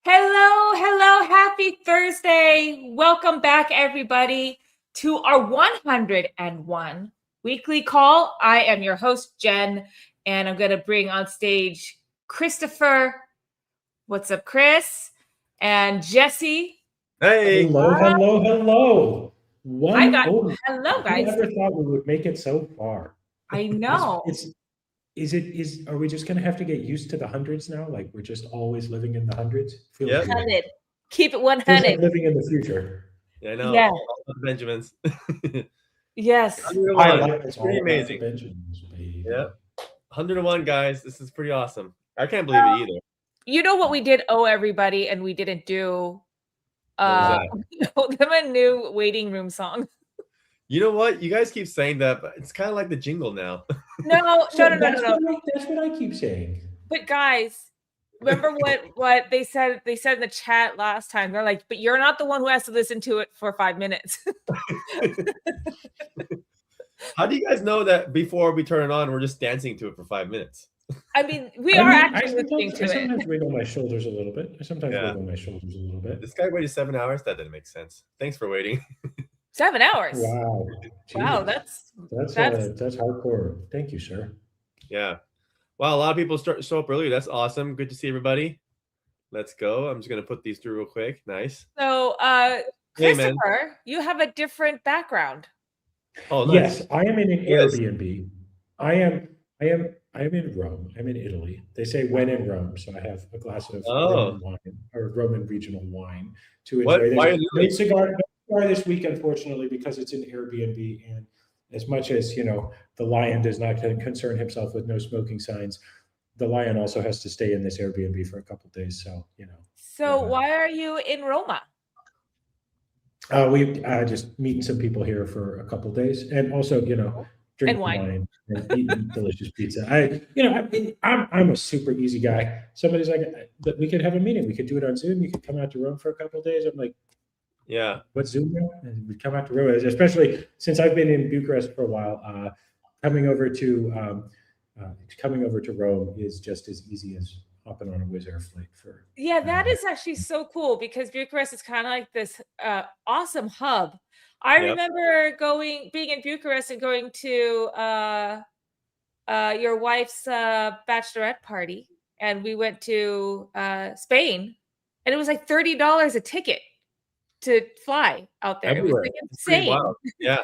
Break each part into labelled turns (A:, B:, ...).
A: Hello, happy Thursday. Welcome back, everybody, to our 101 weekly call. I am your host, Jen, and I'm going to bring on stage Christopher. What's up, Chris? And Jesse.
B: Hey.
C: Hello.
A: Hello, guys.
C: Who ever thought we would make it so far?
A: I know.
C: Are we just going to have to get used to the hundreds now? Like we're just always living in the hundreds?
B: Yep.
A: 100. Keep it 100.
C: Feels like living in the future.
B: Yeah, I know.
A: Yeah.
B: All the Benjamins.
A: Yes.
B: 101.
C: It's
B: It's pretty
C: all about
B: amazing.
C: the Benjamins, baby.
B: Yeah. 101, guys. This is pretty awesome. I can't believe it either.
A: You know what we did owe everybody, and we didn't do them a new waiting room song.
B: You know what? You guys keep saying that, but it's kind of like the jingle now.
A: No.
C: That's what I keep saying.
A: But guys, remember what they said? They said in the chat last time. They're like, "But you're not the one who has to listen to it for 5 minutes."
B: How do you guys know that before we turn it on, we're just dancing to it for 5 minutes?
A: I mean, we are actually listening to
C: I
A: it.
C: sometimes wiggle my shoulders a little bit.
B: This guy waited 7 hours. That didn't make sense. Thanks for waiting.
A: 7 hours.
C: Wow.
A: Wow,
C: Jesus. That's hardcore. Thank you, sir.
B: Yeah. Wow, a lot of people show up early. That's awesome. Good to see everybody. Let's go. I'm just gonna put these through real quick. Nice.
A: So, Christopher, you have a different background.
C: Oh, nice. Yes, I am in an Airbnb. I am in Rome. I'm in Italy. They say when in Rome, so I have a glass of Roman wine or Roman regional wine to enjoy.
B: Why
C: no cigar this week, unfortunately, because it's an Airbnb, and as much as the lion does not concern himself with no smoking signs, the lion also has to stay in this Airbnb for a couple of days. So
A: why are you in Roma?
C: We just meeting some people here for a couple of days, and also drinking wine and eating delicious pizza. I'm a super easy guy. Somebody's like, we could have a meeting. We could do it on Zoom. You could come out to Rome for a couple of days. I'm like,
B: yeah,
C: what's Zoom now? And we come out to Rome, especially since I've been in Bucharest for a while. Coming over to Rome is just as easy as hopping on a Wizz Air flight for.
A: Yeah, that is actually so cool because Bucharest is kind of like this awesome hub. I remember being in Bucharest and going to your wife's bachelorette party, and we went to Spain, and it was like $30 a ticket to fly out there.
B: Everywhere.
A: It was like insane.
B: Yeah.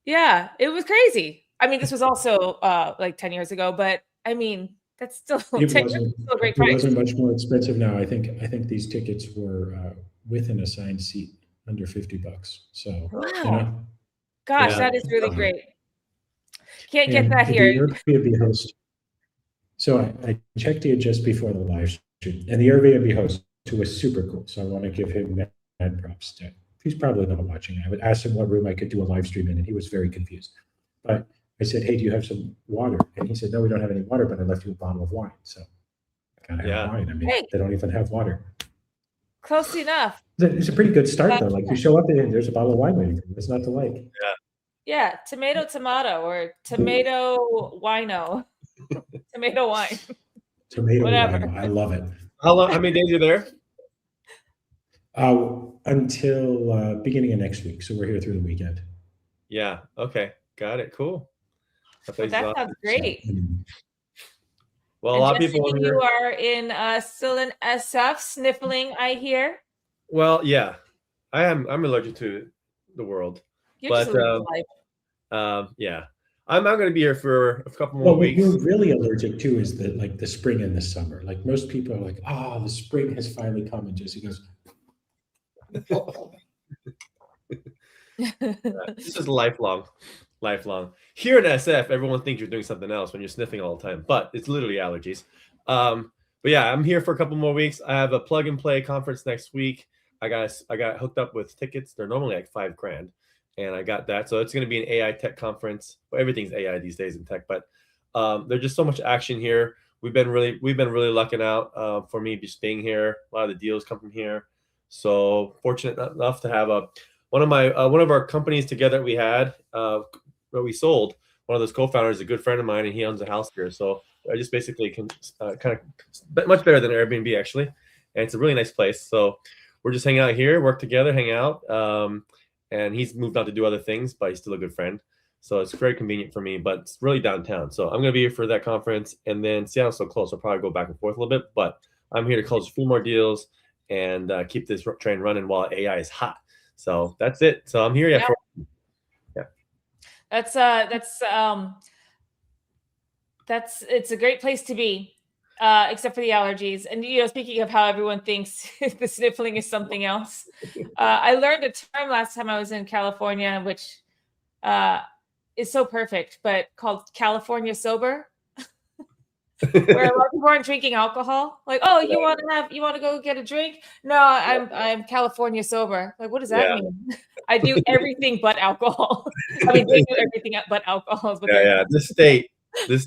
A: Yeah, it was crazy. I mean, this was also like 10 years ago, but I mean, that's still a great price.
C: It wasn't much more expensive now. I think these tickets were with an assigned seat under $50. So
A: wow. Gosh, that is really great. Can't get that here.
C: The Airbnb host. So I checked in just before the live stream, and the Airbnb host, who was super cool. So I want to give him mad props to. He's probably not watching. I would ask him what room I could do a live stream in, and he was very confused. But I said, "Hey, do you have some water?" And he said, "No, we don't have any water, but I left you a bottle of wine." So I gotta have wine. I mean, they don't even have water.
A: Close enough.
C: It's a pretty good start, though. Like you show up and there's a bottle of wine waiting. It's not to like.
A: Yeah, tomato or tomato wino. Tomato wine.
C: Tomato wine. I love it.
B: How many days are you there?
C: Until beginning of next week. So we're here through the weekend.
B: Yeah. Okay. Got it. Cool.
A: That sounds great.
B: Well, a lot of people.
A: You are still in SF, sniffling, I hear.
B: Well, yeah, I am. I'm allergic to the world.
A: You're just
B: yeah, I'm going to be here for a couple more weeks.
C: What you're really allergic to is the spring and the summer. Like most people are like, the spring has finally come, and Jesse goes.
B: This is lifelong. Here in SF, everyone thinks you're doing something else when you're sniffing all the time, but it's literally allergies. But yeah, I'm here for a couple more weeks. I have a plug and play conference next week. I got hooked up with tickets. They're normally like $5,000, and I got that. So it's going to be an AI tech conference. Well, everything's AI these days in tech, but there's just so much action here. We've been really lucking out for me just being here. A lot of the deals come from here. So fortunate enough to have one of our companies together that we had that we sold. One of those co-founders is a good friend of mine, and he owns a house here. So I just basically can kind of much better than Airbnb actually. and it's a really nice place. So we're just hanging out here, work together, hang out. And he's moved on to do other things, but he's still a good friend. So it's very convenient for me, but it's really downtown. So I'm going to be here for that conference. And then Seattle's so close, I'll probably go back and forth a little bit. But I'm here to close a few more deals and keep this train running while AI is hot. So that's it. So I'm here.
A: That's it's a great place to be, except for the allergies. And speaking of how everyone thinks the sniffling is something else, I learned a term last time I was in California, which is so perfect, but called California sober. Where a lot of people aren't drinking alcohol. Like, oh, you want to go get a drink? No, I'm California sober. Like, what does that mean? I do everything but alcohol. I mean, they do everything but alcohol. But
B: This state is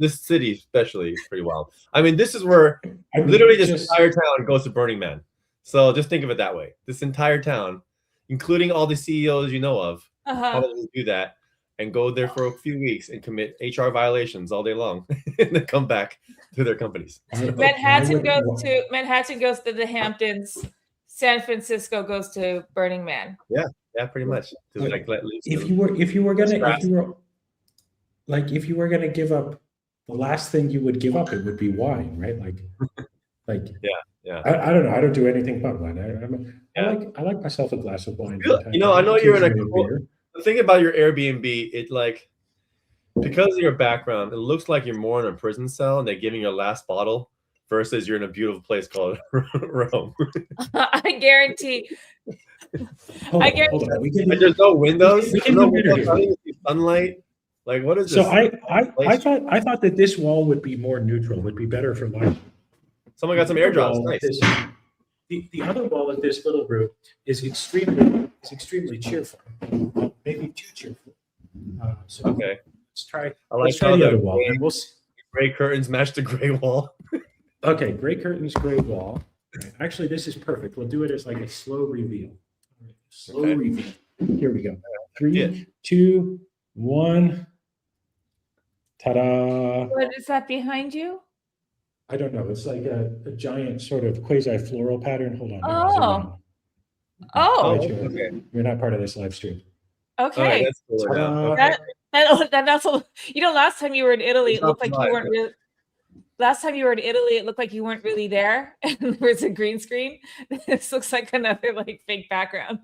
B: this city especially is pretty wild. I mean, this is where literally this entire town goes to Burning Man. So just think of it that way. This entire town, including all the CEOs you know of, probably do that and go there for a few weeks and commit HR violations all day long, and then come back to their companies.
A: Manhattan goes to the Hamptons. San Francisco goes to Burning Man.
B: Yeah, pretty much.
C: If you were gonna give up the last thing you would give up, it would be wine, right? Yeah. I don't know. I don't do anything but wine. I like myself a glass of wine.
B: I know you're in the thing about your Airbnb, because of your background, it looks like you're more in a prison cell and they're giving you a last bottle versus you're in a beautiful place called Rome.
A: I guarantee.
B: Hold on. There's no windows. Sunlight. Like, what is this?
C: So I thought that this wall would be more neutral, would be better for light.
B: Someone got some airdrops. Nice.
C: The other wall of this little room is extremely cheerful, maybe too cheerful.
B: Okay,
C: let's try.
B: Let's
C: try the other wall. And we'll see.
B: Gray curtains match the gray wall.
C: Okay, gray curtains, gray wall. Right. Actually, this is perfect. We'll do it as like a slow reveal. Reveal. Here we go. 3, 2, 1. Ta-da!
A: What is that behind you?
C: I don't know. It's like a giant sort of quasi-floral pattern. Hold on.
A: Okay.
C: You're not part of this live stream.
A: Okay. That also, last time you were in Italy, it looked like you weren't really. Last time you were in Italy, it looked like you weren't really there, and there was a green screen. This looks like another fake background.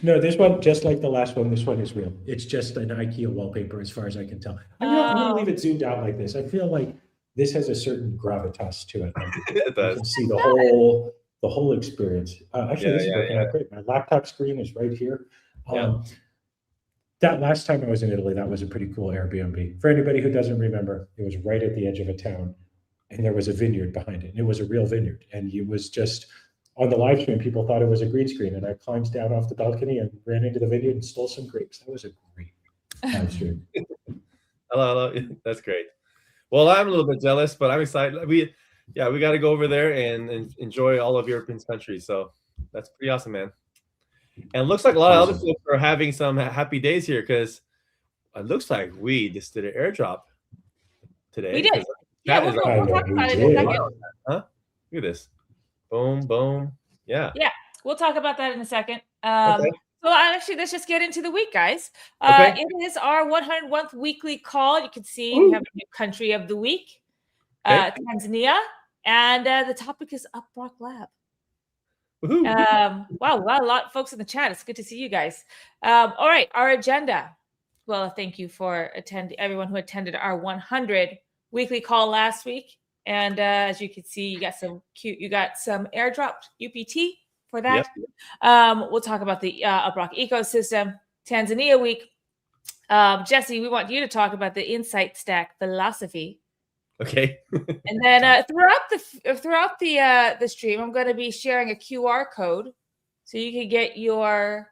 C: No, this one, just like the last one, this one is real. It's just an IKEA wallpaper, as far as I can tell. I'm gonna leave it zoomed out like this. I feel like this has a certain gravitas to it.
B: It does.
C: You can see the whole experience. Actually, this is working out great. My laptop screen is right here. That last time I was in Italy, that was a pretty cool Airbnb. For anybody who doesn't remember, it was right at the edge of a town, and there was a vineyard behind it. And it was a real vineyard, and it was just on the live stream. People thought it was a green screen, and I climbed down off the balcony and ran into the vineyard and stole some grapes. That was a great live stream.
B: Hello. That's great. Well, I'm a little bit jealous, but I'm excited. We got to go over there and enjoy all of European countries. So that's pretty awesome, man. And it looks like a lot of other folks are having some happy days here, because it looks like we just did an airdrop today.
A: We did. Yeah, we'll talk about it in a second.
B: Huh? Look at this. Boom, boom. Yeah.
A: Yeah, we'll talk about that in a second.
B: Okay.
A: So actually, let's just get into the week, guys.
B: Okay.
A: It is our 101th weekly call. You can see we have a new country of the week, Tanzania, and the topic is UpRock Lab. Wow, a lot of folks in the chat. It's good to see you guys. All right, our agenda. Well, thank you for everyone who attended our 100 weekly call last week. And as you can see, you got some airdropped UPT for that. Yep. We'll talk about the UpRock ecosystem, Tanzania week. Jesse, we want you to talk about the insight stack philosophy.
B: Okay.
A: And then throughout the stream, I'm going to be sharing a QR code so you can get your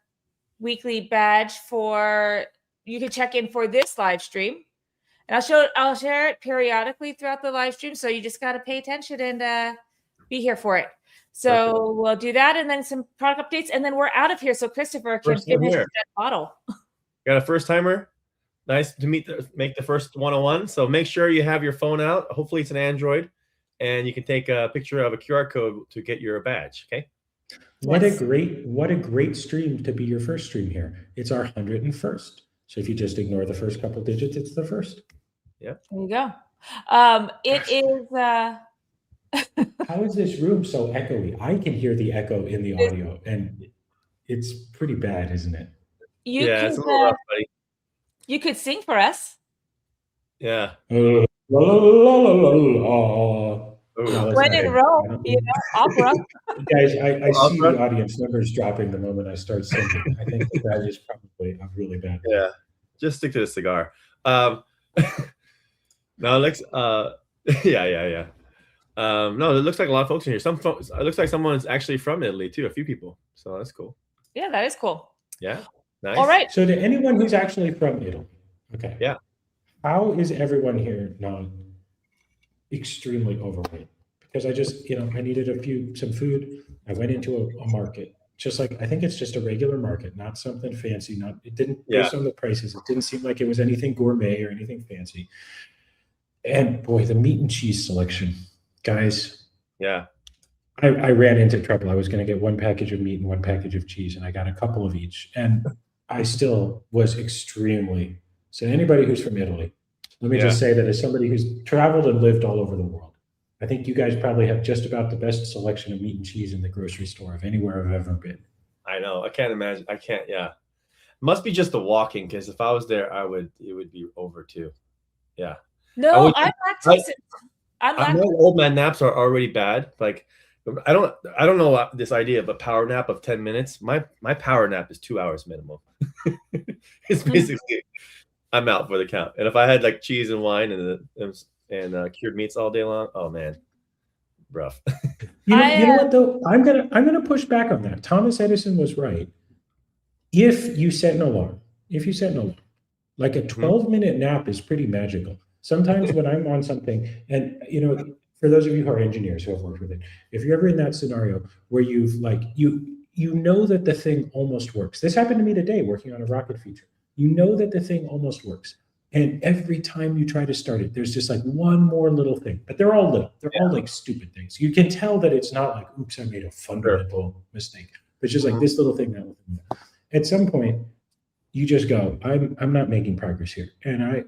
A: weekly badge you can check in for this live stream. And I'll share it periodically throughout the live stream. So you just got to pay attention and be here for it. So We'll do that, and then some product updates, and then we're out of here. So Christopher can finish that bottle.
B: Got a first timer. Nice to make the first 101. So make sure you have your phone out. Hopefully it's an Android. and you can take a picture of a QR code to get your badge. Okay.
C: What
A: Yes.
C: a great stream to be your first stream here. It's our 101st. So if you just ignore the first couple digits, it's the first.
B: Yep.
A: There you go. It is.
C: How is this room so echoey? I can hear the echo in the audio, and it's pretty bad, isn't it?
B: Yeah, it's a little rough, buddy.
A: You could sing for us.
B: Yeah.
C: La, la, la, la, la, la. No, that's
A: When
C: not
A: in
C: it.
A: Rome, opera.
C: Guys, I see
B: Opera?
C: the audience numbers dropping the moment I start singing. I think that is probably a really bad.
B: Yeah. Just stick to the cigar. Now let's yeah. No, it looks like a lot of folks in here. Some folks, it looks like someone's actually from Italy too, a few people. So that's cool.
A: Yeah, that is cool.
B: Yeah. Nice.
A: All right.
C: So to anyone who's actually from Italy, okay.
B: Yeah.
C: How is everyone here not extremely overweight? Because I just, I needed some food. I went into a market, just like, I think it's just a regular market, not something fancy. It didn't, based on the prices, it didn't seem like it was anything gourmet or anything fancy. And boy, the meat and cheese selection, guys.
B: Yeah.
C: I ran into trouble. I was going to get one package of meat and one package of cheese, and I got a couple of each. And I still was extremely, so anybody who's from Italy, let me just say that as somebody who's traveled and lived all over the world, I think you guys probably have just about the best selection of meat and cheese in the grocery store of anywhere I've ever been.
B: I know. I can't imagine. I can't. Yeah. Must be just the walking, because if I was there, it would be over too. Yeah.
A: No, I'm lactose.
B: I know old man naps are already bad. Like, I don't know this idea of a power nap of 10 minutes. My power nap is 2 hours minimum. It's basically I'm out for the count. And if I had like cheese and wine and cured meats all day long, oh man, rough.
C: You know what though? I'm gonna push back on that. Thomas Edison was right. If you set an alarm, like a 12-minute nap is pretty magical. Sometimes when I'm on something, and for those of you who are engineers who have worked with it, if you're ever in that scenario where you've you know that the thing almost works. This happened to me today working on a rocket feature. You know that the thing almost works. And every time you try to start it, there's just like one more little thing, but they're all little. They're all like stupid things. You can tell that it's not like, oops, I made a fundamental mistake. It's just like this little thing, that little thing. At some point, you just go, I'm not making progress here. And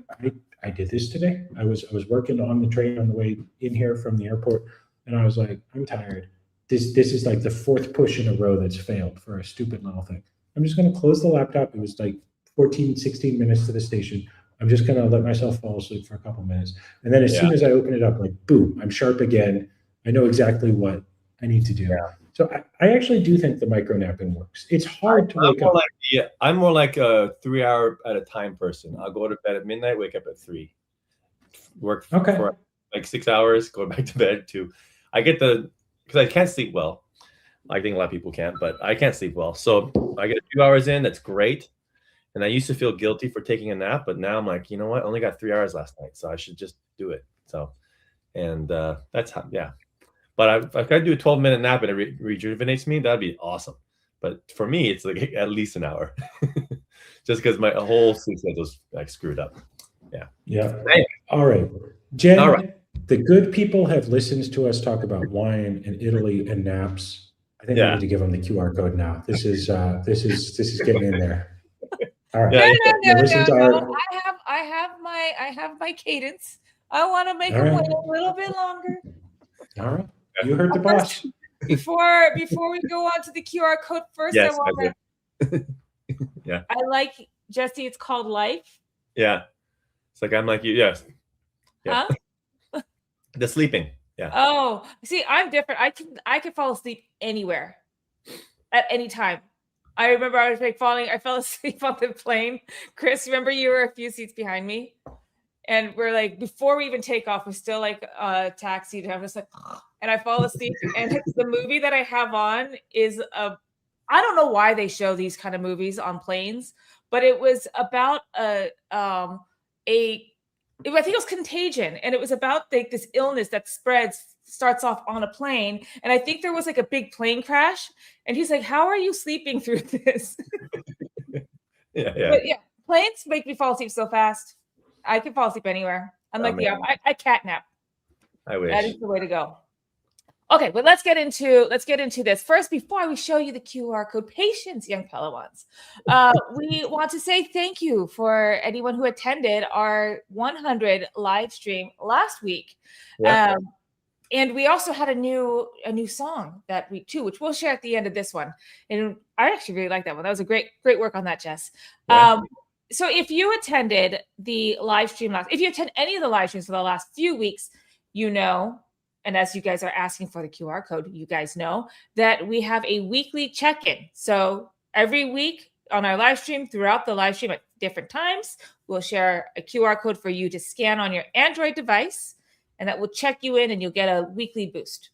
C: I did this today. I was working on the train on the way in here from the airport, and I was like, I'm tired. This is like the fourth push in a row that's failed for a stupid little thing. I'm just going to close the laptop. It was like 14, 16 minutes to the station. I'm just going to let myself fall asleep for a couple minutes. And then as soon as I open it up, like, boom, I'm sharp again. I know exactly what I need to do. Yeah. So I actually do think the micro napping works. It's hard to wake up.
B: I'm more like a 3 hour at a time person. I'll go to bed at midnight, wake up at 3. Work for like 6 hours, go back to bed too. I get because I can't sleep well. I think a lot of people can't, but I can't sleep well. So I get a few hours in, that's great. And I used to feel guilty for taking a nap, but now I'm like, you know what? I only got 3 hours last night, so I should just do it. So, and that's how, But if I could do a 12-minute nap and it rejuvenates me, that'd be awesome. But for me, it's like at least an hour, just because my whole sleep schedule's like screwed up. Yeah.
C: Yeah. All right, Jen. All right. The good people have listened to us talk about wine and Italy and naps. I think I need to give them the QR code now. This is getting in there. All right.
A: No. I have my cadence. I want to make them wait a little bit longer.
C: All right. You heard the boss.
A: Before we go on to the QR code first, I want to.
B: Yeah.
A: I like, Jesse. It's called Life.
B: Yeah. It's like I'm like you. Yes.
A: Yeah.
B: Huh? The sleeping. Yeah.
A: Oh, see, I'm different. I can fall asleep anywhere, at any time. I remember I was like I fell asleep on the plane. Chris, remember you were a few seats behind me, and we're like, before we even take off, we're still like taxied. And I'm just like, and I fall asleep. And it's the movie that I have on is I don't know why they show these kind of movies on planes, but it was about I think it was Contagion, and it was about like this illness that starts off on a plane, and I think there was like a big plane crash, and he's like, "How are you sleeping through this?"
B: Yeah.
A: But yeah, planes make me fall asleep so fast. I can fall asleep anywhere. I'm I cat nap.
B: I wish.
A: That is the way to go. Okay, but let's get into this. First, before we show you the QR code, patience, young Padawans. We want to say thank you for anyone who attended our 100 live stream last week.
B: Yeah.
A: And we also had a new song that week too, which we'll share at the end of this one. And I actually really like that one. That was a great work on that, Jess.
B: Yeah.
A: So if you attended the live stream if you attend any of the live streams for the last few weeks, you know, and as you guys are asking for the QR code, you guys know that we have a weekly check-in. So every week on our live stream, throughout the live stream at different times, we'll share a QR code for you to scan on your Android device, and that will check you in and you'll get a weekly boost.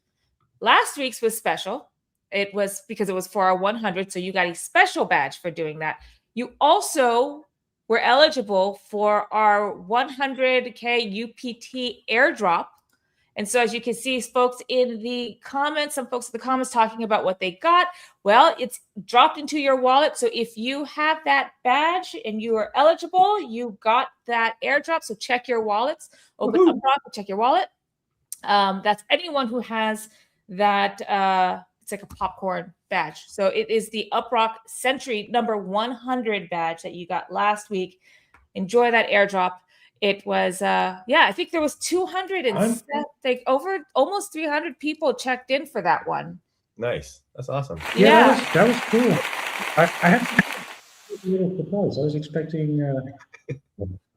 A: Last week's was special. It was because it was for our 100, so you got a special badge for doing that. You also were eligible for our 100K UPT airdrop. And so as you can see, folks in the comments, some folks in the comments talking about what they got. Well, it's dropped into your wallet. So if you have that badge and you are eligible, you got that airdrop. So check your wallets. Open UpRock and check your wallet. That's anyone who has that. It's like a popcorn badge. So it is the UpRock Century number 100 badge that you got last week. Enjoy that airdrop. It was, I think there was 200 and like over almost 300 people checked in for that one.
B: Nice. That's awesome.
C: Yeah. That was cool. I had a little surprise. I was expecting, I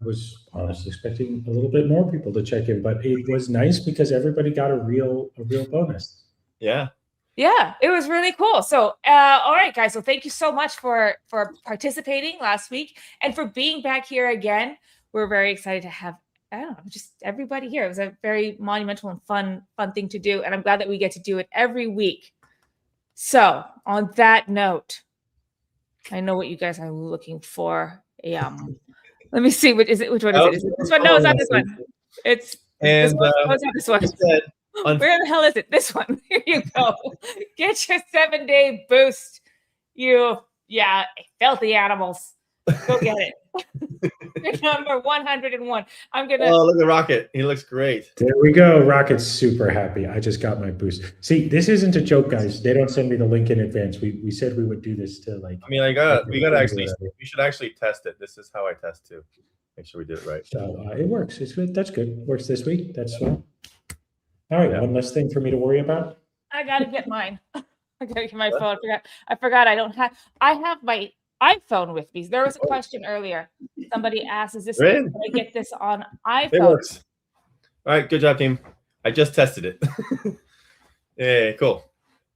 C: was honestly expecting a little bit more people to check in, but it was nice because everybody got a real bonus.
B: Yeah.
A: Yeah, it was really cool. So, all right, guys. So thank you so much for participating last week and for being back here again. We're very excited to have, just everybody here. It was a very monumental and fun thing to do. And I'm glad that we get to do it every week. So on that note, I know what you guys are looking for. Let me see. Which one is it? Is it this one? No, it's not this one. It's this one. No, it's not this one. Where the hell is it? This one. Here you go. Get your 7-day boost. Filthy animals. Go get it. Number 101. I'm gonna.
B: Oh, look at Rocket. He looks great.
C: There we go. Rocket's super happy. I just got my boost. See, this isn't a joke, guys. They don't send me the link in advance. We said we would do this to like.
B: I mean, we should actually test it. This is how I test too. Make sure we did it right.
C: So it works. That's good. Works this week. That's fine. All right. One less thing for me to worry about.
A: I gotta get mine. I gotta get my phone. I forgot. I have my iPhone with me. There was a question earlier. Somebody asked, "Is this can I get this on iPhone?"
B: It works. All right, good job, team. I just tested it. Yeah, cool.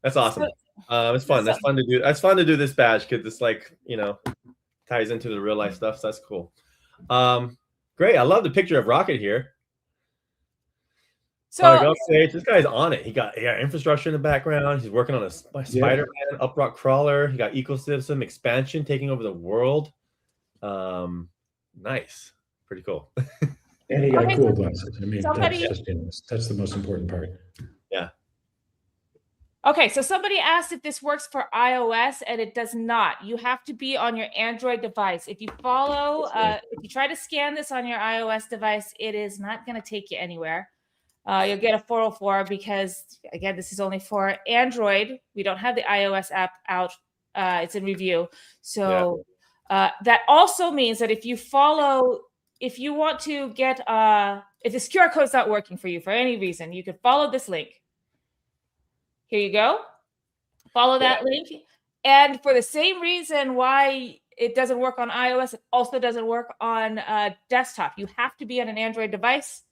B: That's awesome. It's fun. That's fun to do. That's fun to do this badge because it's like ties into the real life stuff. So that's cool. Great. I love the picture of Rocket here. So this guy's on it. He got infrastructure in the background. He's working on a Spider-Man UpRock crawler. He got ecosystem expansion taking over the world. Nice, pretty cool.
C: And he got cool glasses. I mean, that's the most important part.
B: Yeah.
A: Okay, so somebody asked if this works for iOS, and it does not. You have to be on your Android device. If you if you try to scan this on your iOS device, it is not going to take you anywhere. You'll get a 404 because, again, this is only for Android. We don't have the iOS app out. It's in review. So that also means that if you want to get, if this QR code is not working for you for any reason, you can follow this link. Here you go. Follow that link. And for the same reason why it doesn't work on iOS, it also doesn't work on desktop. You have to be on an Android device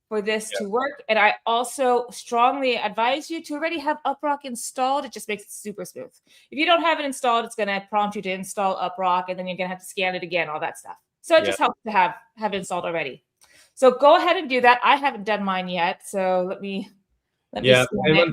A: for this to work. And I also strongly advise you to already have UpRock installed. It just makes it super smooth. If you don't have it installed, it's going to prompt you to install UpRock, and then you're going to have to scan it again, all that stuff. So it just helps to have it installed already. So go ahead and do that. I haven't done mine yet, so let me scan it.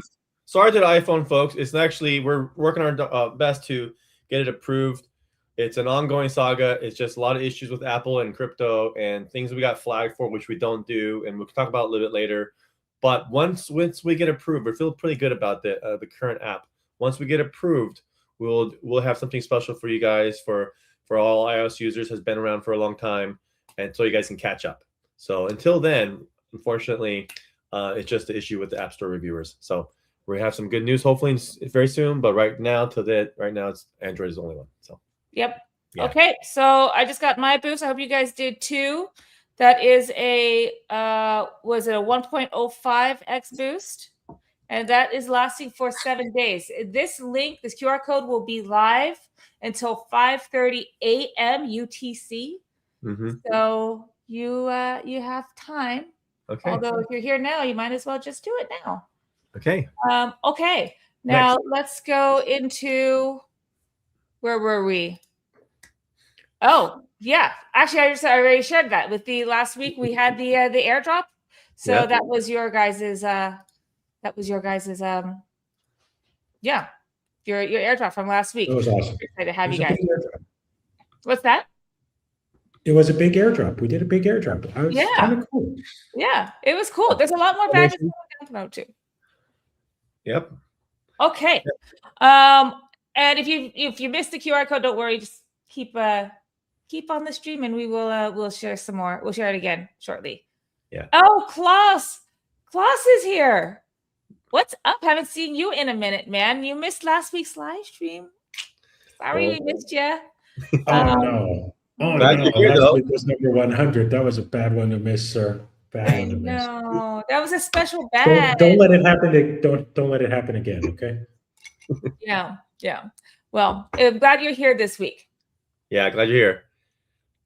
B: Sorry to the iPhone folks. It's actually, we're working our best to get it approved. It's an ongoing saga. It's just a lot of issues with Apple and crypto and things we got flagged for, which we don't do, and we'll talk about a little bit later. But once we get approved, we feel pretty good about the current app. Once we get approved, we'll have something special for you guys for all iOS users. Has been around for a long time, and so you guys can catch up. So until then, unfortunately, It's just the issue with the App Store reviewers. So we have some good news hopefully very soon. But right now, it's Android is the only one. So
A: Yep.
B: Yeah.
A: Okay. So I just got my boost. I hope you guys did too. That is a was it a 1.05x boost? And that is lasting for 7 days. This link, this QR code will be live until 5:30 a.m. UTC. So you have time.
B: Okay.
A: Although if you're here now, you might as well just do it now.
B: Okay.
A: Okay. Now let's go into, where were we? Oh, yeah. Actually, I already shared that with the last week. We had the airdrop. So that was your guys's your airdrop from last week.
C: It was awesome.
A: Excited to have you guys. What's that?
C: It was a big airdrop. We did a big airdrop. It was kind of cool.
A: Yeah, it was cool. There's a lot more badges to know too.
B: Yep.
A: Okay. And if you missed the QR code, don't worry. Just keep on the stream, and we'll share some more. We'll share it again shortly.
B: Yeah.
A: Oh, Klaus is here. What's up? Haven't seen you in a minute, man. You missed last week's live stream. Sorry we missed you.
C: No. Oh,
B: Glad
C: no.
B: you're here,
C: Last week was number 100. That was a bad one to miss, sir. Bad one to miss.
A: No, that was a special badge.
C: Don't let it happen. Don't let it happen again. Okay.
A: Yeah. Well, I'm glad you're here this week.
B: Yeah, glad you're here.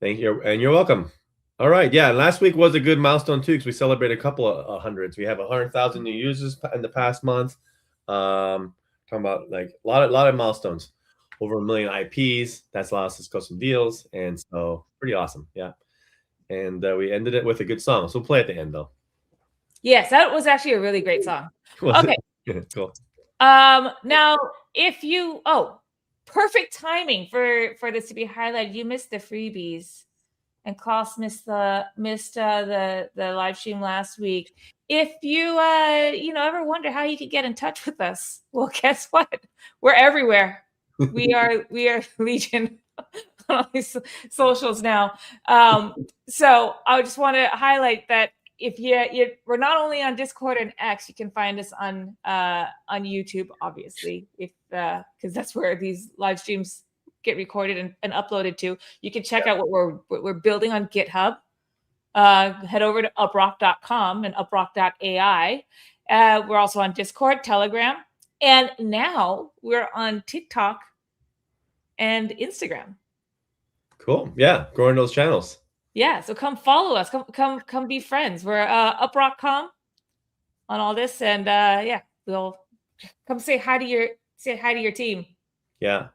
B: Thank you, and you're welcome. All right. Yeah, last week was a good milestone too because we celebrated a couple of hundreds. We have 100,000 new users in the past month. Talking about like a lot of milestones. Over 1 million IPs. That's allowed us to custom deals, and so pretty awesome. Yeah, and we ended it with a good song. So we'll play at the end though.
A: Yes, that was actually a really great song. Okay.
B: Cool.
A: Now if you perfect timing for this to be highlighted. You missed the freebies, and Klaus missed the live stream last week. If you ever wonder how you could get in touch with us, well, guess what? We're everywhere. We are Legion on all these socials now. So I just want to highlight that if we're not only on Discord and X, you can find us on YouTube, obviously, because that's where these live streams get recorded and uploaded to. You can check out what we're building on GitHub. Head over to uprock.com and uprock.ai. We're also on Discord, Telegram, and now we're on TikTok and Instagram.
B: Cool. Yeah, growing those channels.
A: Yeah, so come follow us. Come be friends. We're uprock.com on all this, and we'll come say hi to your team.
B: Yeah,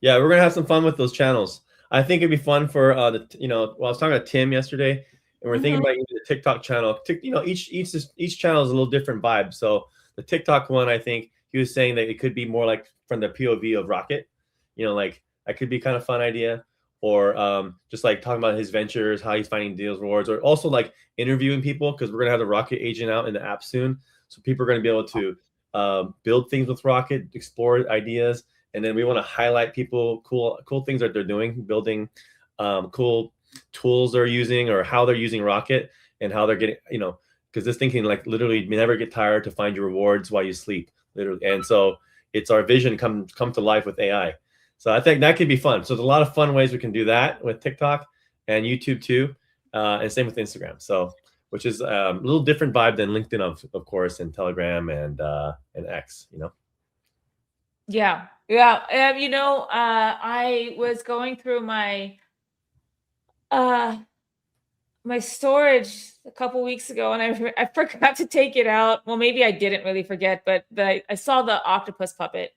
B: we're gonna have some fun with those channels. I think it'd be fun for I was talking to Tim yesterday, and we're thinking about using the TikTok channel. Each channel is a little different vibe. So the TikTok one, I think he was saying that it could be more like from the POV of Rocket. Like that could be kind of fun idea. Or just like talking about his ventures, how he's finding deals, rewards, or also like interviewing people, because we're gonna have the Rocket agent out in the app soon, so people are gonna be able to build things with Rocket, explore ideas, and then we want to highlight people cool things that they're doing, building cool tools they're using, or how they're using Rocket, and how they're getting because this thing can like literally never get tired to find your rewards while you sleep, literally. And so it's our vision come to life with AI. So I think that could be fun. So there's a lot of fun ways we can do that with TikTok and YouTube too, and same with Instagram. So which is a little different vibe than LinkedIn, of course, and Telegram and X.
A: Yeah. I was going through my my storage a couple weeks ago, and I forgot to take it out. Well, maybe I didn't really forget, but I saw the octopus puppet.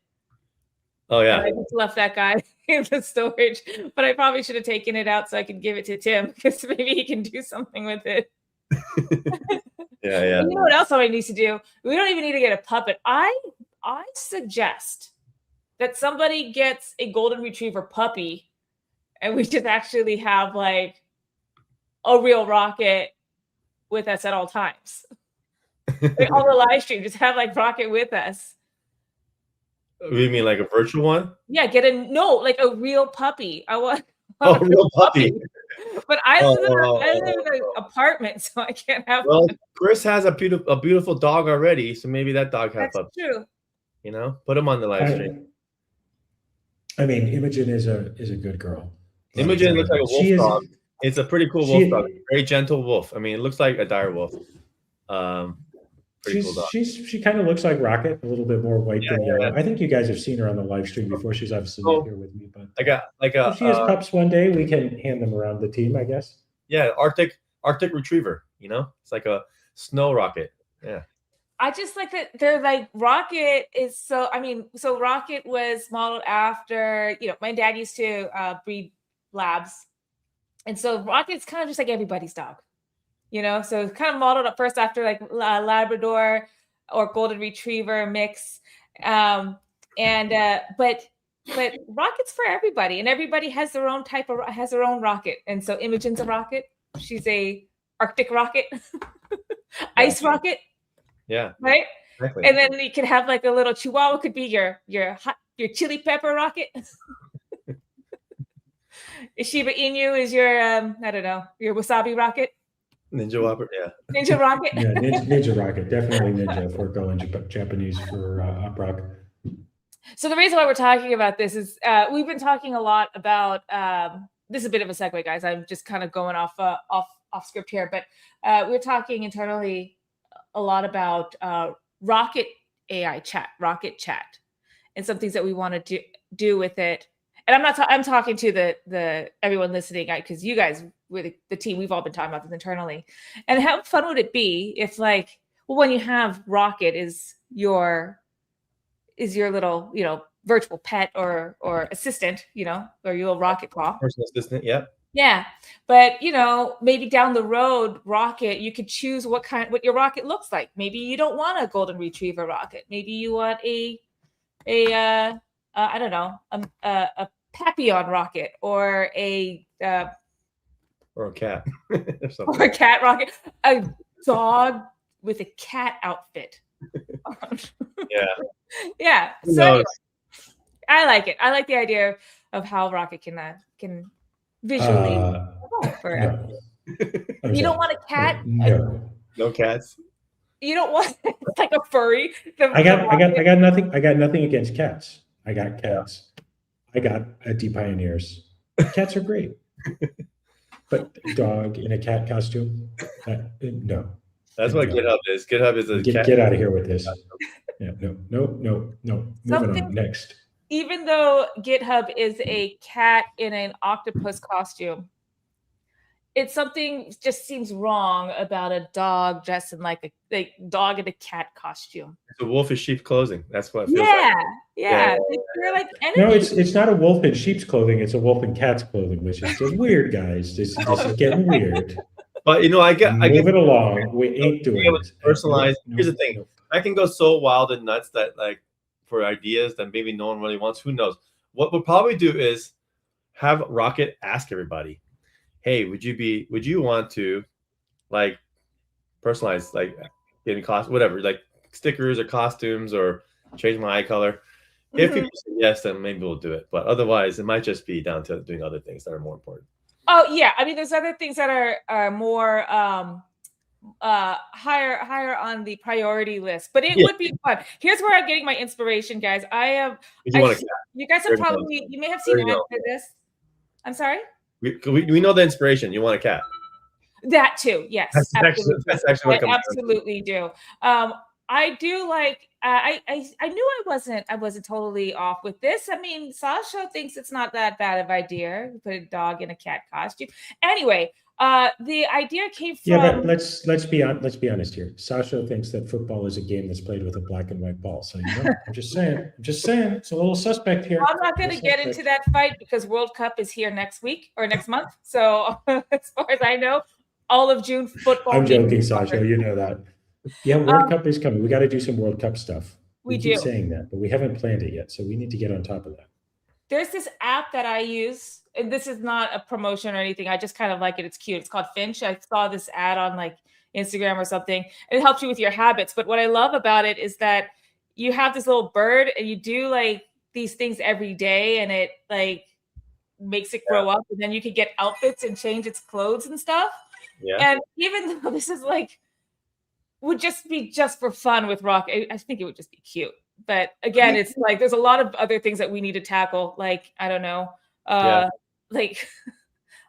B: Oh yeah,
A: I just left that guy in the storage, but I probably should have taken it out so I could give it to Tim, because maybe he can do something with it.
B: Yeah.
A: You know what else somebody needs to do? We don't even need to get a puppet. I suggest that somebody gets a golden retriever puppy, and we just actually have like a real Rocket with us at all times. Like, on the live stream, just have like Rocket with us.
B: You mean like a virtual one?
A: Yeah, like a real puppy. I want
B: a real puppy.
A: But I live in an apartment, so I can't have
B: Well,
A: one.
B: Chris has a beautiful dog already, so maybe that dog have
A: That's
B: up.
A: true.
B: You know, put him on the live stream.
C: I mean, Imogen is a good girl.
B: Imogen looks like a wolf dog. It's a pretty cool wolf dog. Very gentle wolf. I mean, it looks like a dire wolf. Pretty cool dog.
C: She kind of looks like Rocket, a little bit more white than yellow. I think you guys have seen her on the live stream before. She's obviously not here with me, but
B: I got like a.
C: If she has pups one day, we can hand them around the team, I guess.
B: Yeah, Arctic retriever. You know, it's like a snow rocket. Yeah.
A: I just like that they're like Rocket is so. I mean, so Rocket was modeled after, my dad used to breed labs, and so Rocket's kind of just like everybody's dog, So it's kind of modeled at first after like Labrador or Golden Retriever mix, but Rocket's for everybody, and everybody has their own Rocket, and so Imogen's a Rocket. She's a Arctic Rocket, Ice Rocket.
B: Yeah.
A: Right.
B: Exactly.
A: And then you could have like a little Chihuahua, could be your chili pepper Rocket. Shiba Inu is your your wasabi Rocket.
B: Ninja Whopper, yeah.
A: Ninja Rocket.
C: Yeah, Ninja Rocket, definitely Ninja if we're going Japanese for UpRock.
A: So the reason why we're talking about this is we've been talking a lot about this is a bit of a segue, guys. I'm just kind of going off script here, but we're talking internally a lot about Rocket AI chat, Rocket chat, and some things that we want to do with it. And I'm talking to the everyone listening, because you guys, with the team, we've all been talking about this internally. And how fun would it be if, like, when you have Rocket is your little, virtual pet or assistant, or your little Rocket claw.
B: Personal assistant, yeah.
A: Yeah, but maybe down the road, Rocket, you could choose what your Rocket looks like. Maybe you don't want a Golden Retriever Rocket. Maybe you want a I don't know, a Papillon Rocket or a
B: cat
A: or a cat Rocket, a dog with a cat outfit. Yeah. So anyway, I like it. I like the idea of how Rocket can visually. You don't want a cat?
B: No cats.
A: You don't want like a furry.
C: I got nothing against cats. I got cats. I got D Pioneers. Cats are great, but dog in a cat costume, no.
B: That's what GitHub is. GitHub is a cat.
C: Get out of here with this. Yeah, no. Moving on. Next.
A: Even though GitHub is a cat in an octopus costume, it's something just seems wrong about a dog dressed in like a dog in a cat costume.
B: It's a wolf in sheep's clothing. That's what it feels
A: like.
B: Yeah.
A: They're like
C: enemies. No, it's not a wolf in sheep's clothing. It's a wolf in cat's clothing, which is just weird, guys. This is getting weird.
B: But I get
C: it along. We ain't doing it.
B: Personalized. Here's the thing. I can go so wild and nuts that like for ideas that maybe no one really wants. Who knows? What we'll probably do is have Rocket ask everybody, hey, would you want to like personalize, like getting whatever, like stickers or costumes or change my eye color? If you say yes, then maybe we'll do it. But otherwise, it might just be down to doing other things that are more important.
A: Oh yeah, I mean, there's other things that are more higher on the priority list, but it would be fun. Here's where I'm getting my inspiration, guys. You guys have probably, you may have seen ads for this. I'm sorry.
B: We know the inspiration. You want a cat.
A: That too, yes.
B: That's actually what
A: I absolutely do. I do like. I knew I wasn't totally off with this. I mean, Sasha thinks it's not that bad of an idea. Put a dog in a cat costume. Anyway, the idea came from.
C: Yeah, but let's be honest here. Sasha thinks that football is a game that's played with a black and white ball. So I'm just saying, it's a little suspect here.
A: I'm not going to get into that fight because World Cup is here next week or next month. So as far as I know, all of June football.
C: I'm joking, Sasha. You know that. Yeah, World Cup is coming. We got to do some World Cup stuff. We keep saying that, but we haven't planned it yet. So we need to get on top of that.
A: There's this app that I use, and this is not a promotion or anything. I just kind of like it. It's cute. It's called Finch. I saw this ad on like Instagram or something. It helps you with your habits. But what I love about it is that you have this little bird and you do like these things every day. And it like makes it grow up, and then you can get outfits and change its clothes and stuff.
B: Yeah.
A: And even though this is like would just be just for fun with Rock, I think it would just be cute. But again, it's like there's a lot of other things that we need to tackle, like I don't know, like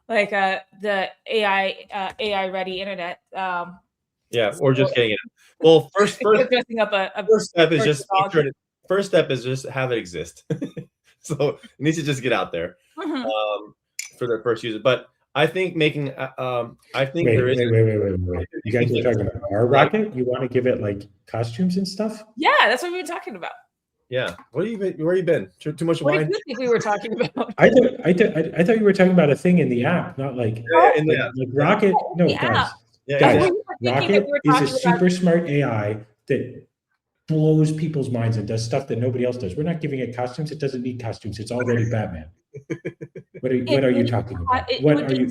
A: the AI ready internet.
B: Or just getting it. Well, first
A: dressing up a
B: first step is just
A: dog.
B: first step is just have it exist. So it needs to just get out there for their first user. But I think making I think
C: wait,
B: there is
C: wait. You guys are talking about our rocket? You want to give it like costumes and stuff?
A: Yeah, that's what we were talking about.
B: Yeah. Where you been? Too much
A: What
B: wine?
A: did you think we were talking about?
C: I thought you were talking about a thing in the app, not like,
B: in the app.
C: like Rocket. No, guys. Guys, Rocket is a super smart AI that blows people's minds and does stuff that nobody else does. We're not giving it costumes. It doesn't need costumes. It's already Batman. What are you talking about? What are you?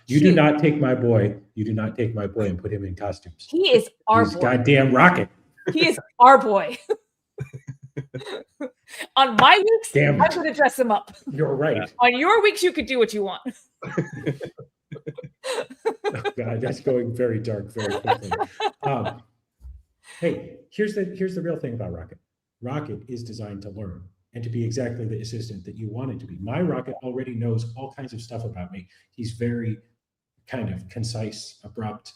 C: You do not take my boy. You do not take my boy and put him in costumes.
A: He is our
C: He's
A: boy.
C: Goddamn Rocket.
A: He is our boy. On my weeks,
C: Damn.
A: I'm going to dress him up.
C: You're right.
A: On your weeks, you could do what you want.
C: Oh, God, that's going very dark very quickly. Hey, here's the real thing about Rocket. Rocket is designed to learn and to be exactly the assistant that you want it to be. My Rocket already knows all kinds of stuff about me. He's very kind of concise, abrupt,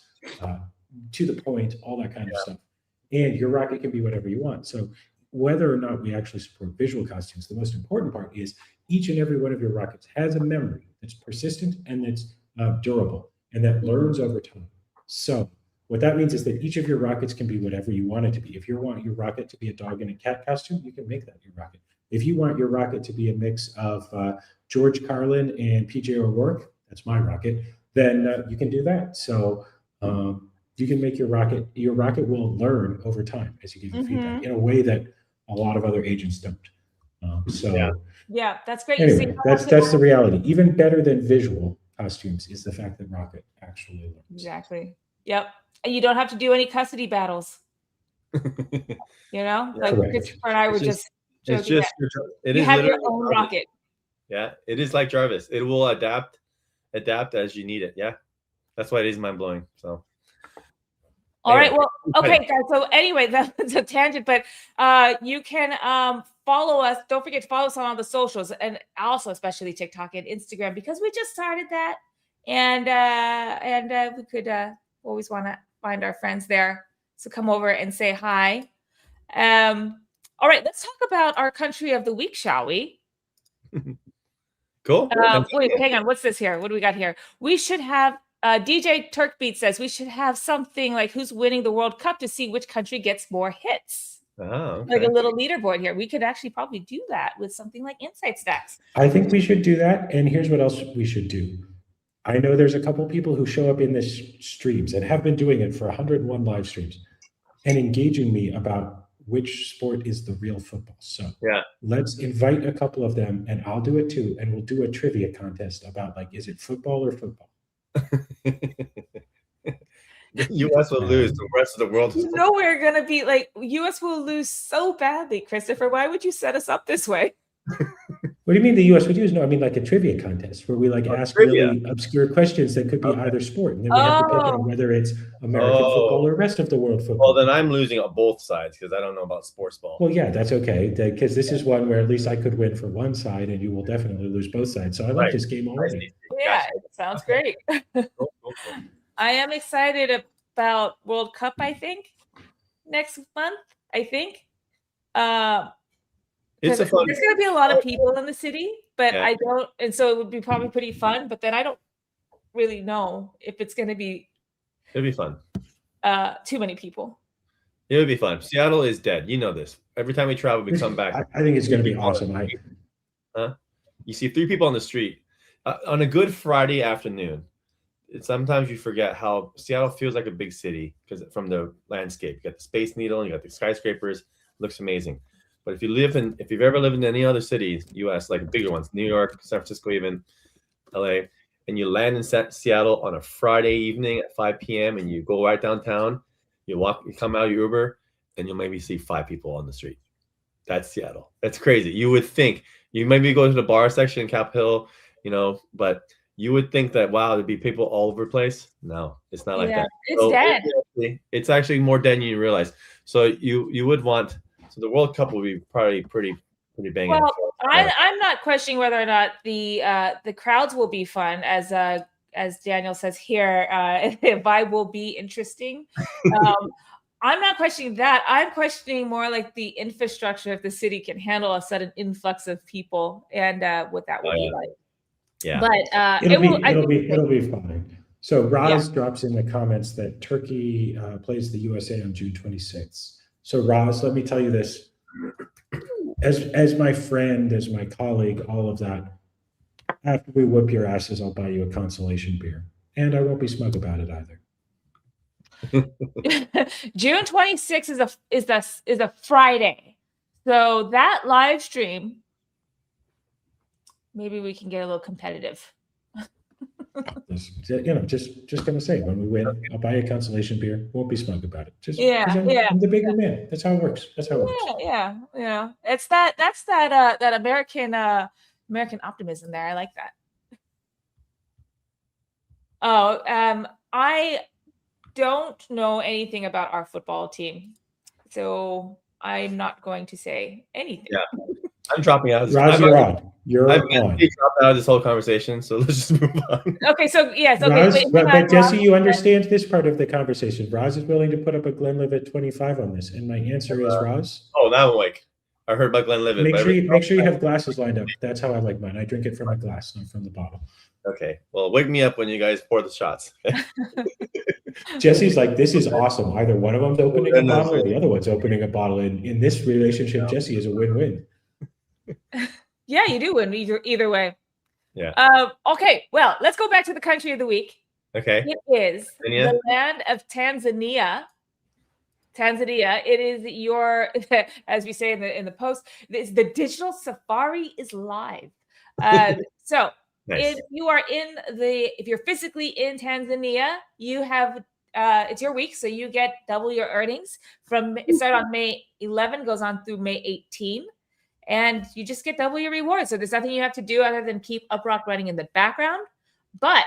C: to the point, all that kind of stuff. And your Rocket can be whatever you want. So whether or not we actually support visual costumes, the most important part is each and every one of your Rockets has a memory that's persistent and that's durable and that learns over time. So what that means is that each of your Rockets can be whatever you want it to be. If you want your Rocket to be a dog in a cat costume, you can make that your Rocket. If you want your Rocket to be a mix of George Carlin and PJ O'Rourke, that's my Rocket, then you can do that. So you can make your Rocket will learn over time as you give it feedback in a way that a lot of other agents don't.
A: Yeah, that's great.
C: Anyway, that's the reality. Even better than visual costumes is the fact that Rocket actually learns.
A: Exactly. Yep. And you don't have to do any custody battles. Like Christopher and I were just joking. You have your own Rocket.
B: Yeah, it is like Jarvis. It will adapt as you need it. Yeah, that's why it is mind blowing. So.
A: All right. Well, okay, guys. So anyway, that's a tangent, but you can follow us. Don't forget to follow us on all the socials, and also especially TikTok and Instagram, because we just started that, and we could always want to find our friends there. So come over and say hi. All right, let's talk about our country of the week, shall we?
B: Cool.
A: Wait, hang on. What's this here? What do we got here? We should have. DJ Turkbeat says we should have something like who's winning the World Cup to see which country gets more hits.
B: Oh, okay.
A: Like a little leaderboard here. We could actually probably do that with something like Insight Stats.
C: I think we should do that. And here's what else we should do. I know there's a couple people who show up in this streams and have been doing it for 101 live streams and engaging me about which sport is the real football. So let's invite a couple of them and I'll do it too. And we'll do a trivia contest about like, is it football or football?
B: The U.S. will lose. The rest of the world.
A: We're gonna be like U.S. will lose so badly, Christopher. Why would you set us up this way?
C: What do you mean the U.S. would use? No, I mean like a trivia contest where we like ask really obscure questions that could be either sport, and then we have to pick on whether it's American football or rest of the world football.
B: Well, then I'm losing on both sides because I don't know about sports ball.
C: Well, yeah, that's okay because this is one where at least I could win for one side, and you will definitely lose both sides. So I like this game already.
A: Yeah, it sounds great.
B: Cool.
A: I am excited about World Cup. I think next month. I think.
B: It's a fun.
A: There's going to be a lot of people in the city, but I don't, and so it would be probably pretty fun. But then I don't really know if it's going to be.
B: It'll be fun.
A: Too many people.
B: It would be fun. Seattle is dead. You know this. Every time we travel, we come back.
C: I think it's going to be awesome.
B: You see 3 people on the street on a good Friday afternoon. Sometimes you forget how Seattle feels like a big city because from the landscape. You got the Space Needle, and you got the skyscrapers. It looks amazing. But if you've ever lived in any other cities, U.S., like bigger ones, New York, San Francisco, even LA, and you land in Seattle on a Friday evening at 5 p.m. and you go right downtown, you come out of your Uber, and you'll maybe see 5 people on the street. That's Seattle. That's crazy. You would think you maybe go to the bar section in Cap Hill, but you would think that, wow, there'd be people all over the place. No, it's not like that.
A: It's dead.
B: It's actually more dead than you realize. So you would want. So the World Cup will be probably pretty banging.
A: Well, I'm not questioning whether or not the crowds will be fun, as Daniel says here. The vibe will be interesting. I'm not questioning that. I'm questioning more like the infrastructure, if the city can handle a sudden influx of people, and what that will be like.
B: Yeah,
A: but
C: it'll be fine. So Roz drops in the comments that Turkey plays the USA on June 26th. So Roz, let me tell you this, as my friend, as my colleague, all of that. After we whoop your asses, I'll buy you a consolation beer, and I won't be smug about it either.
A: June 26th is a Friday, so that live stream, maybe we can get a little competitive.
C: Just gonna say, when we win, I'll buy you a consolation beer. Won't be smug about it. I'm the bigger man. That's how it works. It's
A: that American optimism there. I like that. I don't know anything about our football team, so I'm not going to say anything.
B: Yeah, I'm dropping out.
C: Roz, you're on. You're on.
B: Dropped out of this whole conversation, so let's just move on.
A: Okay, so yes, okay.
C: Roz, but Jesse, you understand this part of the conversation. Roz is willing to put up a Glenlivet 25 on this, and my answer is Roz.
B: Oh, now I'm like, I heard about Glenlivet.
C: Make sure you have glasses lined up. That's how I like mine. I drink it from a glass, not from the bottle.
B: Okay, well, wake me up when you guys pour the shots.
C: Jesse's like, this is awesome. Either one of them's opening a bottle or the other one's opening a bottle. And in this relationship, Jesse is a win-win.
A: Yeah, you do win either way.
B: Yeah.
A: Okay, well, let's go back to the country of the week.
B: Okay.
A: It is the land of Tanzania. Tanzania. It is your, as we say in the post, the digital safari is live. So
B: nice.
A: If you're physically in Tanzania, you have it's your week, so you get double your earnings. It started on May 11, goes on through May 18, and you just get double your rewards. So there's nothing you have to do other than keep UpRock running in the background. But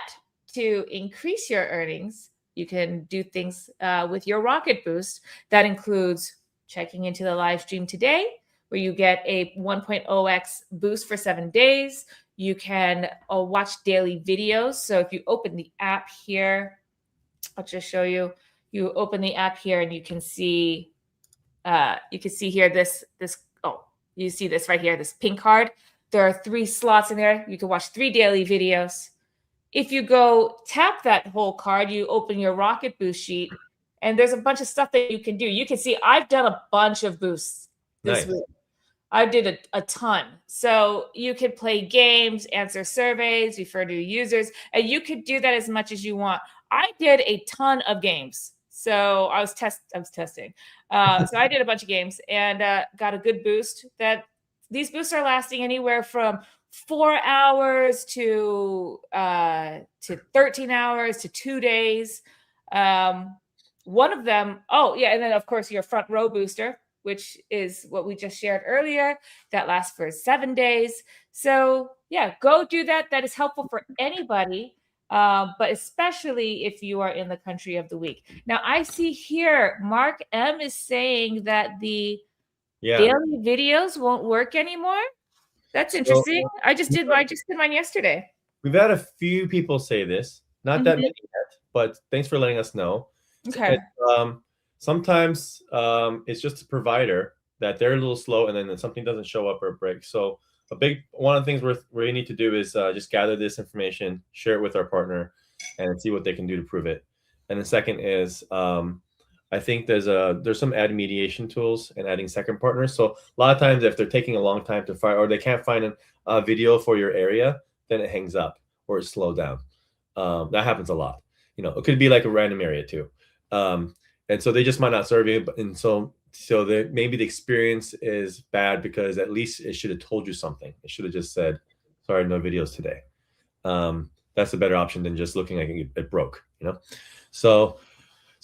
A: to increase your earnings, you can do things with your Rocket Boost. That includes checking into the live stream today, where you get a 1.0x boost for 7 days. You can watch daily videos. So if you open the app here, I'll just show you. You open the app here, and you can see here this. Oh, you see this right here, this pink card. There are 3 slots in there. You can watch 3 daily videos. If you go tap that whole card, you open your Rocket Boost sheet, and there's a bunch of stuff that you can do. You can see I've done a bunch of boosts this week. I did a ton. So you could play games, answer surveys, refer to users, and you could do that as much as you want. I did a ton of games. So I was testing. So I did a bunch of games and got a good boost. These boosts are lasting anywhere from 4 hours to 13 hours to 2 days. One of them, and then of course your front row booster, which is what we just shared earlier, that lasts for 7 days. So yeah, go do that. That is helpful for anybody, but especially if you are in the country of the week. Now I see here, Mark M is saying that the daily videos won't work anymore. That's interesting. I just did mine yesterday.
B: We've had a few people say this, not that many yet, but thanks for letting us know.
A: Okay.
B: Sometimes it's just a provider that they're a little slow, and then something doesn't show up or break. So one of the things we need to do is just gather this information, share it with our partner, and see what they can do to prove it. And the second is I think there's some ad mediation tools and adding second partners. So a lot of times if they're taking a long time to find, or they can't find a video for your area, then it hangs up or it's slowed down. That happens a lot. It could be like a random area too. And so they just might not serve you. So maybe the experience is bad because at least it should have told you something. It should have just said, sorry, no videos today. That's a better option than just looking like it broke, So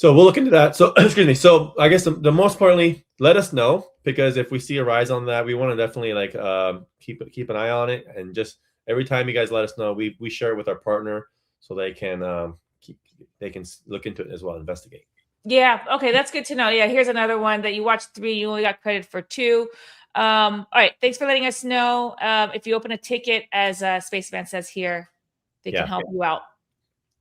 B: we'll look into that. So excuse me. So I guess the most importantly, let us know because if we see a rise on that, we want to definitely like keep an eye on it, and just every time you guys let us know, we share it with our partner so they can look into it as well, investigate.
A: Yeah. Okay, that's good to know. Yeah, here's another one that you watched 3, you only got credit for 2. All right, thanks for letting us know. If you open a ticket, as Spaceman says here, they can help you out.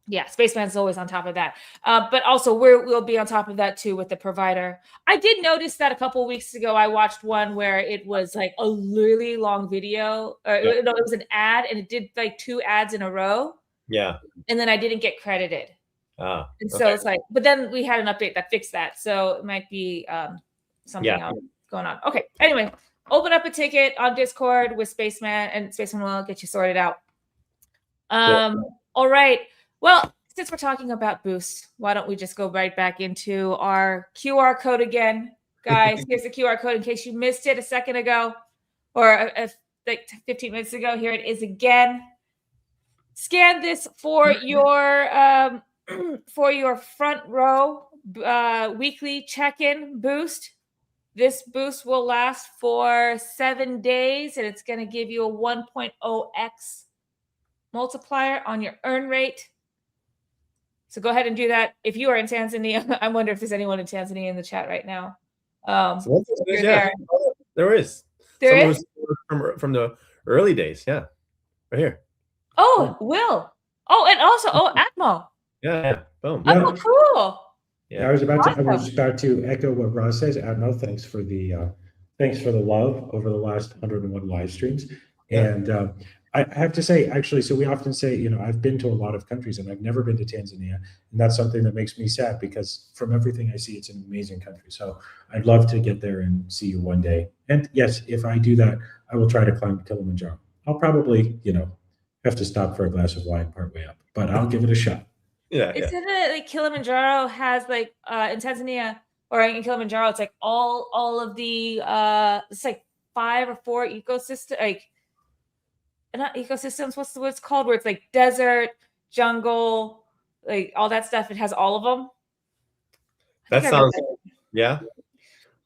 A: Yeah, Spaceman's always on top of that. But also we'll be on top of that too with the provider. I did notice that a couple of weeks ago I watched one where it was like a really long video. No, it was an ad, and it did like 2 ads in a row.
B: Yeah.
A: And then I didn't get credited. And so
B: okay.
A: it's like, but then we had an update that fixed that. So it might be something else going on. Okay. Anyway, open up a ticket on Discord with Spaceman, and Spaceman will get you sorted out.
B: Cool.
A: All right. Well, since we're talking about Boost, why don't we just go right back into our QR code again? Guys, here's the QR code in case you missed it a second ago or like 15 minutes ago. Here it is again. Scan this for your front row weekly check-in boost. This boost will last for 7 days, and it's going to give you a 1.0x multiplier on your earn rate. So go ahead and do that. If you are in Tanzania, I wonder if there's anyone in Tanzania in the chat right now.
B: There is.
A: There is?
B: From the early days. Yeah. Right here.
A: Oh, Will. Oh, and also, Atmo.
B: Yeah. Boom.
A: Oh, cool.
C: Yeah, I was about to echo what Ross says. Admo, thanks for the love over the last 101 live streams.
B: Yeah.
C: And I have to say, actually, so we often say, I've been to a lot of countries and I've never been to Tanzania. And that's something that makes me sad, because from everything I see, it's an amazing country. So I'd love to get there and see you one day. And yes, if I do that, I will try to climb Kilimanjaro. I'll probably, have to stop for a glass of wine partway up, but I'll give it a shot.
B: Yeah.
A: Isn't it like Kilimanjaro has like in Tanzania or in Kilimanjaro, it's like all of the it's like 5 or 4 ecosystem, like not ecosystems, what's it's called, where it's like desert, jungle, like all that stuff. It has all of them.
B: That sounds yeah.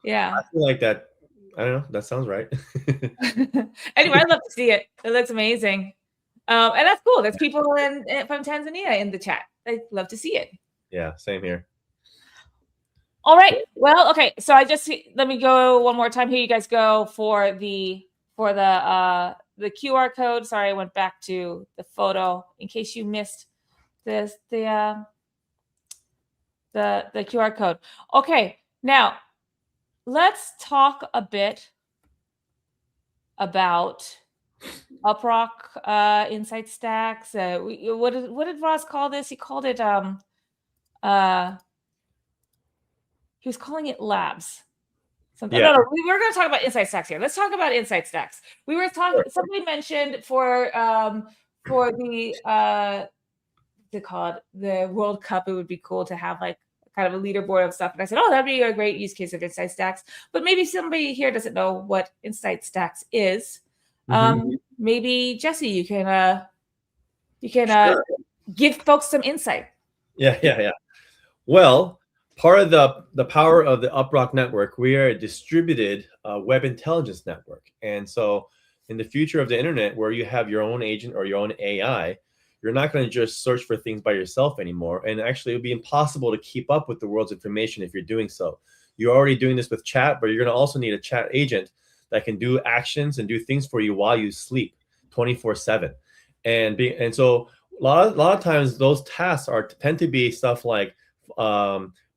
A: I
B: feel like that. I don't know. That sounds right.
A: Anyway, I'd love to see it. It looks amazing. And that's cool. There's people from Tanzania in the chat. I'd love to see it.
B: Yeah, same here.
A: All right. Well, okay. So let me go one more time. Here you guys go for the QR code. Sorry, I went back to the photo in case you missed the QR code. Okay. Now, let's talk a bit about UpRock Insight Stacks. What did Ross call this? He called it he was calling it labs. Something.
B: Yeah.
A: No, we were going to talk about Insight Stacks here. Let's talk about Insight Stacks. We were talking. Somebody mentioned for the the World Cup, it would be cool to have like kind of a leaderboard of stuff. And I said, that'd be a great use case of Insight Stacks. But maybe somebody here doesn't know what Insight Stacks is. Maybe Jesse, you can
B: Sure.
A: give folks some insight.
B: Yeah. Well, part of the power of the UpRock network, we are a distributed web intelligence network. And so in the future of the internet, where you have your own agent or your own AI, you're not going to just search for things by yourself anymore. And actually, it would be impossible to keep up with the world's information if you're doing so. You're already doing this with chat, but you're going to also need a chat agent that can do actions and do things for you while you sleep 24/7. And so a lot of times those tasks tend to be stuff like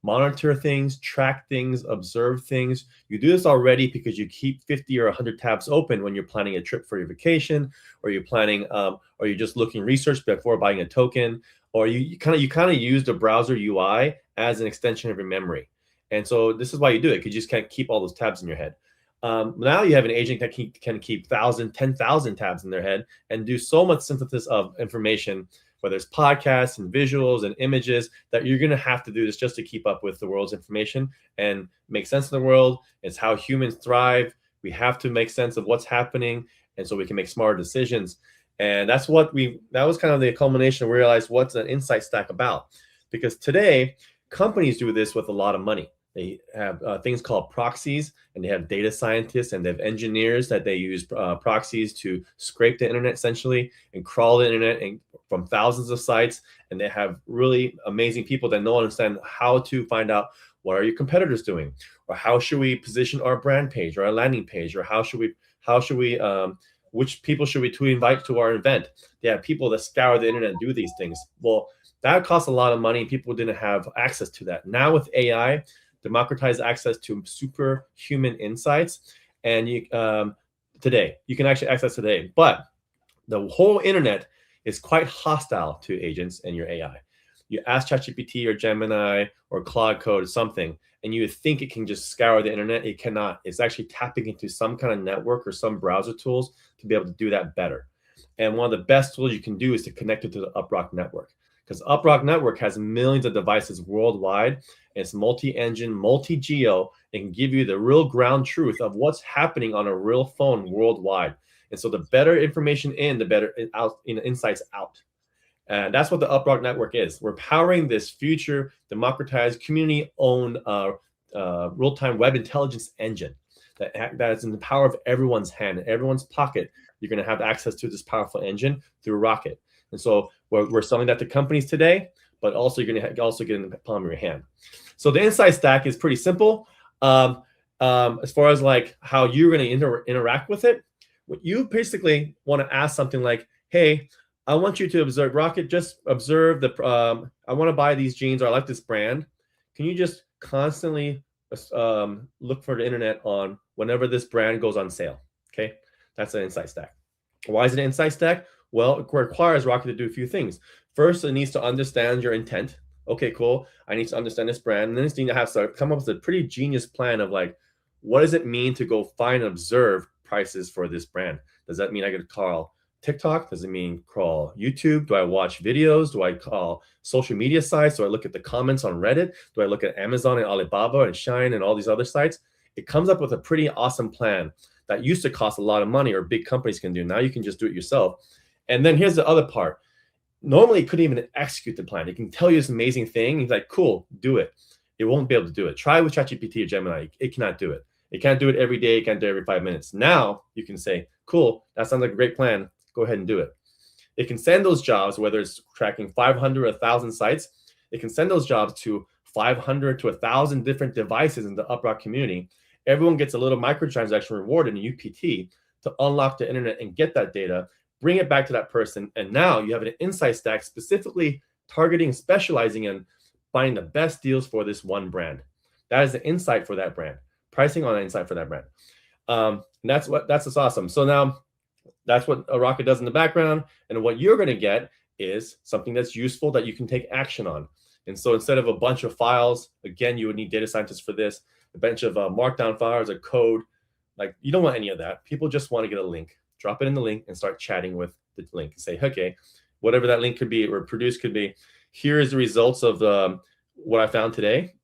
B: monitor things, track things, observe things. You do this already because you keep 50 or 100 tabs open when you're planning a trip for your vacation, or you're planning, or you're just looking research before buying a token, or you kind of use the browser UI as an extension of your memory. And so this is why you do it, because you just can't keep all those tabs in your head. Now you have an agent that can keep 1,000, 10,000 tabs in their head and do so much synthesis of information, whether it's podcasts and visuals and images, that you're going to have to do this just to keep up with the world's information and make sense of the world. It's how humans thrive. We have to make sense of what's happening, and so we can make smarter decisions. And that was kind of the culmination. We realized what's an insight stack about, because today companies do this with a lot of money. They have things called proxies, and they have data scientists, and they have engineers that they use proxies to scrape the internet essentially and crawl the internet and from thousands of sites. And they have really amazing people that know and understand how to find out what are your competitors doing, or how should we position our brand page or our landing page, or how should we which people should we invite to our event. They have people that scour the internet and do these things. Well, that costs a lot of money, and people didn't have access to that. Now with AI, democratized access to superhuman insights, and today you can actually access today. But the whole internet is quite hostile to agents and your AI. You ask ChatGPT or Gemini or Claude Code or something, and you would think it can just scour the internet. It cannot. It's actually tapping into some kind of network or some browser tools to be able to do that better. And one of the best tools you can do is to connect it to the UpRock network, because UpRock network has millions of devices worldwide. And it's multi-engine, multi-geo. It can give you the real ground truth of what's happening on a real phone worldwide. And so the better information in, the better insights out. And that's what the UpRock network is. We're powering this future democratized, community-owned real-time web intelligence engine that is in the power of everyone's hand, in everyone's pocket. You're going to have access to this powerful engine through Rocket. And so we're selling that to companies today, but also you're going to also get in the palm of your hand. So the insight stack is pretty simple. As far as like how you're going to interact with it, what you basically want to ask something like, hey, I want you to observe, Rocket, just observe I want to buy these jeans, or I like this brand. Can you just constantly look for the internet on whenever this brand goes on sale? Okay, that's an insight stack. Why is it an insight stack? Well, it requires Rocket to do a few things. First, it needs to understand your intent. Okay, cool. I need to understand this brand. And then it needs to come up with a pretty genius plan of like, what does it mean to go find and observe prices for this brand? Does that mean I could call TikTok? Does it mean crawl YouTube? Do I watch videos? Do I call social media sites? Do I look at the comments on Reddit? Do I look at Amazon and Alibaba and Shine and all these other sites? It comes up with a pretty awesome plan that used to cost a lot of money, or big companies can do. Now you can just do it yourself. And then here's the other part. Normally, it couldn't even execute the plan. It can tell you this amazing thing. He's like, cool, do it. It won't be able to do it. Try with ChatGPT or Gemini. It cannot do it. It can't do it every day. It can't do it every 5 minutes. Now you can say, cool, that sounds like a great plan. Go ahead and do it. It can send those jobs, whether it's tracking 500 or 1,000 sites, it can send those jobs to 500 to 1,000 different devices in the UpRock community. Everyone gets a little microtransaction reward in UPT to unlock the internet and get that data, bring it back to that person. And now you have an insight stack specifically targeting, specializing in finding the best deals for this one brand. That is the insight for that brand, pricing on the insight for that brand. And that's what's awesome. So now that's what a Rocket does in the background. And what you're going to get is something that's useful that you can take action on. And so instead of a bunch of files, again, you would need data scientists for this, a bunch of markdown files, a code, like you don't want any of that. People just want to get a link, drop it in the link and start chatting with the link and say, okay, whatever that link could be or produce could be, here is the results of what I found today.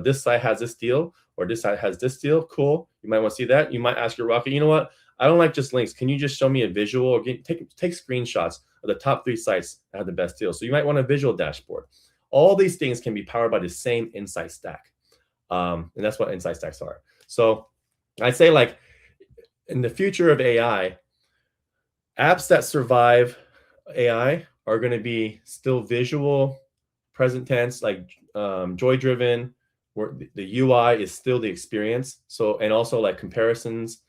B: This site has this deal, or this site has this deal. Cool. You might want to see that. You might ask your Rocket, you know what? I don't like just links. Can you just show me a visual, or take screenshots of the top 3 sites that have the best deals? So you might want a visual dashboard. All these things can be powered by the same insight stack. And that's what insight stacks are. So I'd say, like, in the future of AI, apps that survive AI are going to be still visual, present tense, like joy-driven, where the UI is still the experience. So, and also like comparisons.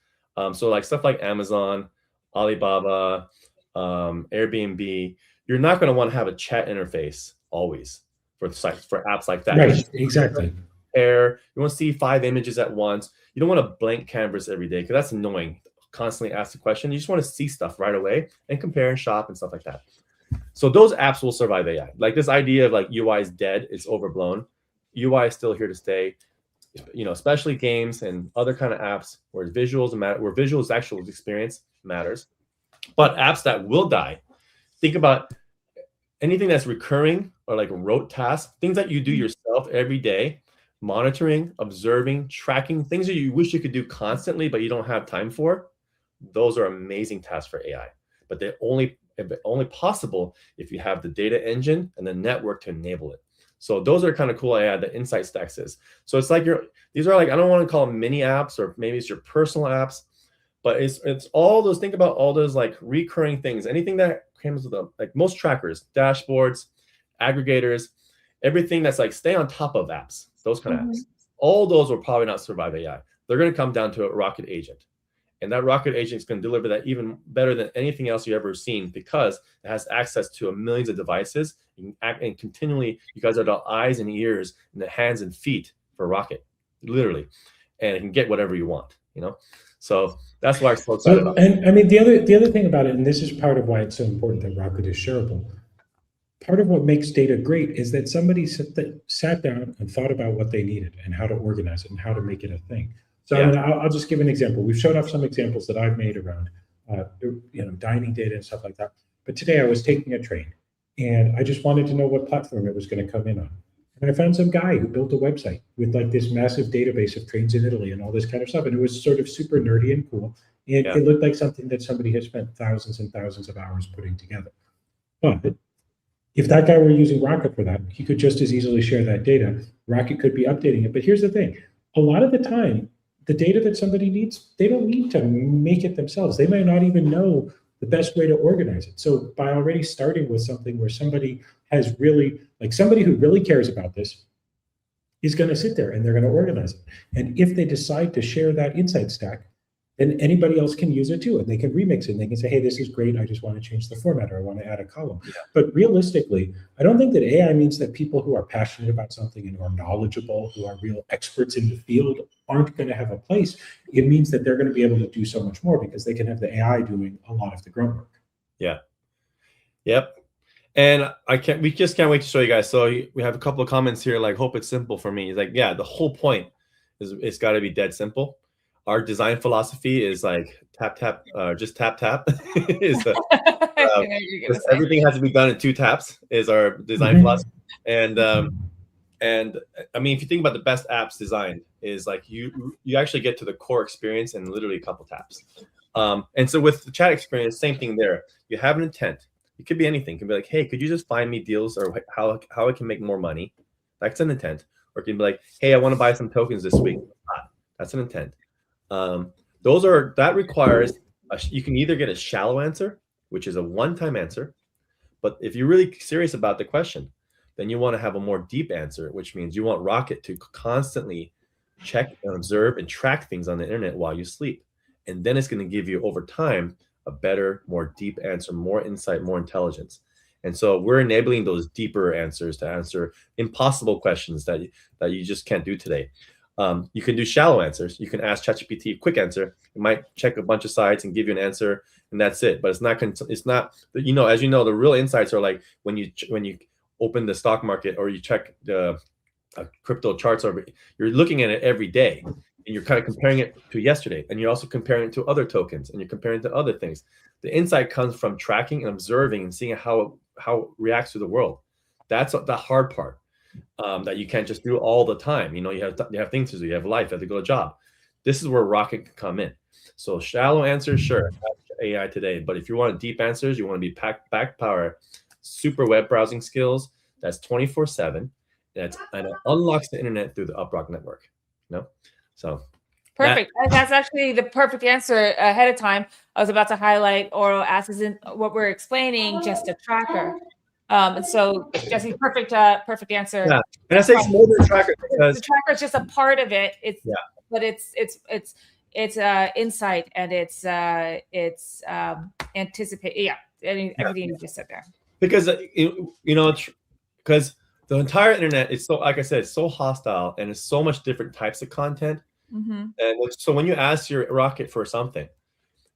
B: So like stuff like Amazon, Alibaba, Airbnb, you're not going to want to have a chat interface always for apps like that.
C: Right, exactly.
B: You want to see 5 images at once. You don't want a blank canvas every day, because that's annoying. Constantly ask the question. You just want to see stuff right away and compare and shop and stuff like that. So those apps will survive AI. Like this idea of like UI is dead, it's overblown. UI is still here to stay. You know, especially games and other kind of apps where visuals matter, where visuals actual experience matters. But apps that will die, think about anything that's recurring or like rote tasks, things that you do yourself every day, monitoring, observing, tracking, things that you wish you could do constantly, but you don't have time for. Those are amazing tasks for AI, but they're only possible if you have the data engine and the network to enable it. So those are kind of cool AI that Insight Stacks is. So it's like these are like, I don't want to call them mini apps, or maybe it's your personal apps, but it's all those, think about all those like recurring things, anything that comes with them, like most trackers, dashboards, aggregators, everything that's like stay on top of apps, those kind of apps. All those will probably not survive AI. They're going to come down to a Rocket agent. And that Rocket agent is going to deliver that even better than anything else you've ever seen, because it has access to millions of devices. You can act, and continually, you guys are the eyes and ears and the hands and feet for Rocket, literally. And it can get whatever you want, you know? So that's why I'm so excited about it.
C: And I mean, the other thing about it, and this is part of why it's so important that Rocket is shareable. Part of what makes data great is that somebody sat down and thought about what they needed and how to organize it and how to make it a thing. So I mean, I'll just give an example. We've showed off some examples that I've made around, dining data and stuff like that. But today I was taking a train, and I just wanted to know what platform it was going to come in on. And I found some guy who built a website with like this massive database of trains in Italy and all this kind of stuff. And it was sort of super nerdy and cool. And it looked like something that somebody had spent thousands and thousands of hours putting together. But if that guy were using Rocket for that, he could just as easily share that data. Rocket could be updating it. But here's the thing. A lot of the time, the data that somebody needs, they don't need to make it themselves. They might not even know the best way to organize it. So by already starting with something where somebody has really, like somebody who really cares about this is going to sit there and they're going to organize it. And if they decide to share that insight stack, then anybody else can use it too. And they can remix it and they can say, hey, this is great. I just want to change the format, or I want to add a column. Yeah. But realistically, I don't think that AI means that people who are passionate about something and who are knowledgeable, who are real experts in the field, aren't going to have a place. It means that they're going to be able to do so much more because they can have the AI doing a lot of the grunt work. Yeah.
B: Yep. And we just can't wait to show you guys. So we have a couple of comments here, like, hope it's simple for me. It's like, yeah, the whole point is it's got to be dead simple. Our design philosophy is like just tap. Everything has to be done in 2 taps is our design philosophy. And I mean, if you think about the best apps designed, is like you actually get to the core experience in literally a couple taps. And so with the chat experience, same thing there. You have an intent. It could be anything. It can be like, hey, could you just find me deals, or how I can make more money? That's an intent. Or it can be like, hey, I want to buy some tokens this week. That's an intent. That requires you can either get a shallow answer, which is a one-time answer, but if you're really serious about the question, then you want to have a more deep answer, which means you want Rocket to constantly check and observe and track things on the internet while you sleep, and then it's going to give you over time a better, more deep answer, more insight, more intelligence. And so we're enabling those deeper answers to answer impossible questions that you just can't do today. You can do shallow answers. You can ask ChatGPT a quick answer. It might check a bunch of sites and give you an answer, and that's it. But it's not, as you know, the real insights are like when you open the stock market or you check the crypto charts over, you're looking at it every day, and you're kind of comparing it to yesterday, and you're also comparing it to other tokens, and you're comparing it to other things. The insight comes from tracking and observing and seeing how it reacts to the world. That's the hard part. That you can't just do all the time. You have things to do. You have life. You have to go to a job. This is where Rocket can come in. So shallow answers, sure, AI today. But if you want deep answers, you want to be back power, super web browsing skills. That's 24/7. And it unlocks the internet through the UpRock network. So
A: perfect. That's actually the perfect answer ahead of time. I was about to highlight Oro as isn't what we're explaining, just a tracker. And so Jesse, perfect answer.
B: Yeah. And I say it's more than a tracker because
A: the tracker is just a part of it. But it's insight, and it's anticipate. Yeah, everything you just said there.
B: Because because the entire internet is so, like I said, it's so hostile, and it's so much different types of content. And so when you ask your Rocket for something,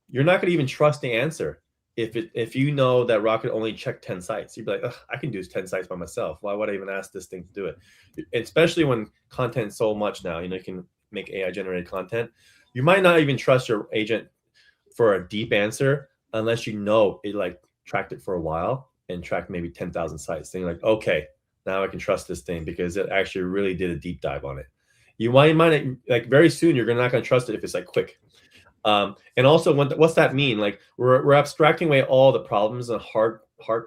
B: you're not going to even trust the answer. If you know that Rocket only checked 10 sites, you'd be like, I can do 10 sites by myself. Why would I even ask this thing to do it? Especially when content so much now, you can make AI generated content. You might not even trust your agent for a deep answer unless you know it like tracked it for a while and tracked maybe 10,000 sites. Then you're like, okay, now I can trust this thing because it actually really did a deep dive on it. You might like very soon you're not going to trust it if it's like quick. And also, what's that mean? Like we're abstracting away all the problems and hard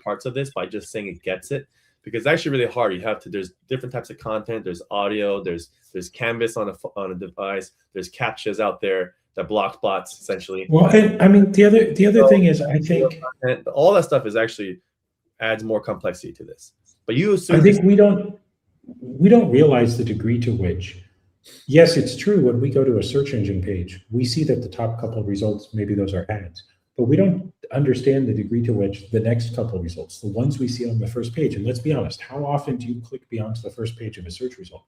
B: parts of this by just saying it gets it. because it's actually really hard. There's different types of content. There's audio. There's canvas on a device. There's captchas out there that block bots essentially.
C: Well, and I mean, the other thing is, I think
B: all that stuff is actually adds more complexity to this. But you assume,
C: I think we don't realize the degree to which, yes, it's true. When we go to a search engine page, we see that the top couple of results, maybe those are ads, but we don't understand the degree to which the next couple of results, the ones we see on the first page, and let's be honest, how often do you click beyond the first page of a search result?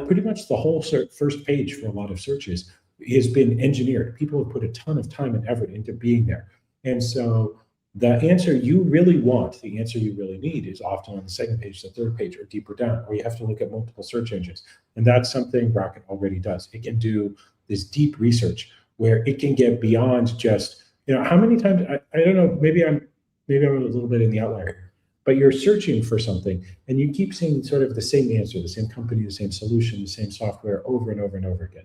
C: Pretty much the whole first page for a lot of searches has been engineered. People have put a ton of time and effort into being there. And so the answer you really want, the answer you really need, is often on the second page, the third page, or deeper down, or you have to look at multiple search engines. And that's something Rocket already does. It can do this deep research where it can get beyond just, how many times, I don't know, maybe I'm a little bit in the outlier here, but you're searching for something and you keep seeing sort of the same answer, the same company, the same solution, the same software over and over and over again.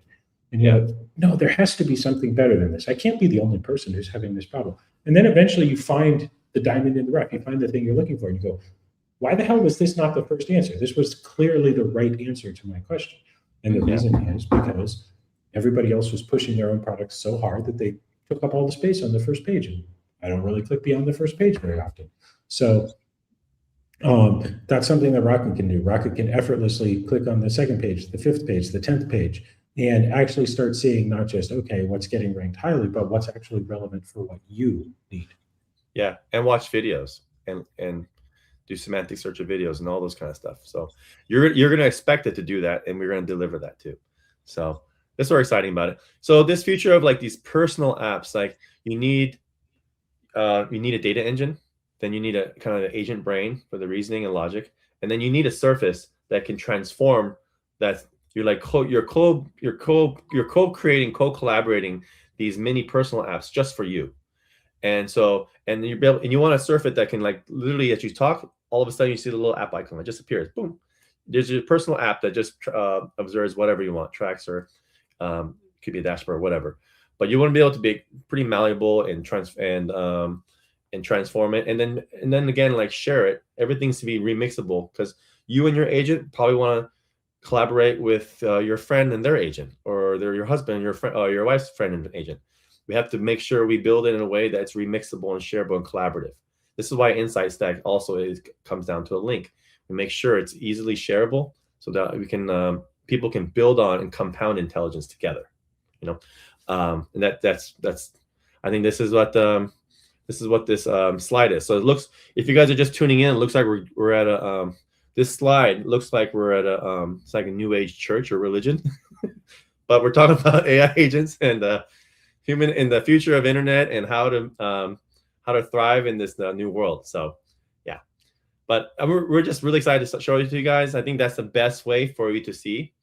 C: And you're like, no, there has to be something better than this. I can't be the only person who's having this problem. And then eventually you find the diamond in the rough. You find the thing you're looking for and you go, why the hell was this not the first answer? This was clearly the right answer to my question. And the reason is because everybody else was pushing their own products so hard that they took up all the space on the first page. And I don't really click beyond the first page very often. So that's something that Rocket can do. Rocket can effortlessly click on the second page, the fifth page, the 10th page, and actually start seeing not just, okay, what's getting ranked highly, but what's actually relevant for what you need.
B: Yeah, and watch videos and do semantic search of videos and all those kind of stuff. So you're going to expect it to do that, and we're going to deliver that too. So that's what's exciting about it. So this future of like these personal apps, like you need a data engine, then you need a kind of an agent brain for the reasoning and logic, and then you need a surface that can transform that. You're like you're co-creating, co-collaborating these mini personal apps just for you, and you want to surf it that can, like, literally as you talk, all of a sudden you see the little app icon that just appears. Boom, there's your personal app that just observes whatever you want, tracks, or could be a dashboard or whatever. But you want to be able to be pretty malleable and transform it, and then again, like, share it. Everything's to be remixable, because you and your agent probably want to collaborate with your friend and their agent, or your husband and your friend, your wife's friend and agent. We have to make sure we build it in a way that's remixable and shareable and collaborative. This is why Insight Stack also comes down to a link. We make sure it's easily shareable so that we can people can build on and compound intelligence together. And that's I think this is what this slide is. So it looks, if you guys are just tuning in, it looks like we're at a this slide looks like we're at it's like a new age church or religion, but we're talking about AI agents and human in the future of internet and how to thrive in this new world. So yeah, but we're just really excited to show it to you guys. I think that's the best way for you to see.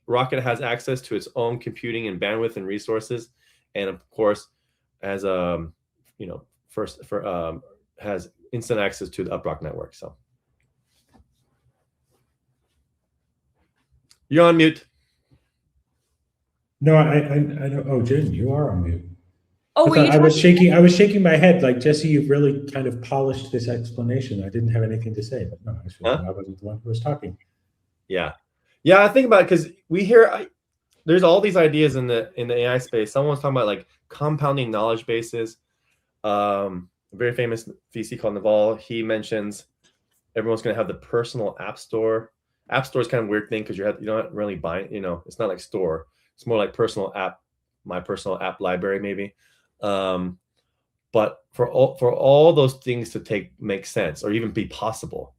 B: Rocket has access to its own computing and bandwidth and resources, and of course has has instant access to the UpRock network. So you're on mute.
C: No, I don't. Oh, Jen, you are on mute.
A: Oh,
C: I was shaking my head like, Jesse, you've really kind of polished this explanation. I didn't have anything to say, but no, actually, I wasn't the one who was talking.
B: Yeah, I think about it because we hear there's all these ideas in the AI space. Someone's talking about like compounding knowledge bases. A very famous VC called Naval, he mentions everyone's going to have the personal app store. App store is kind of a weird thing because you're not really buying, it's not like store. It's more like personal app, my personal app library maybe. But for all those things to make sense or even be possible,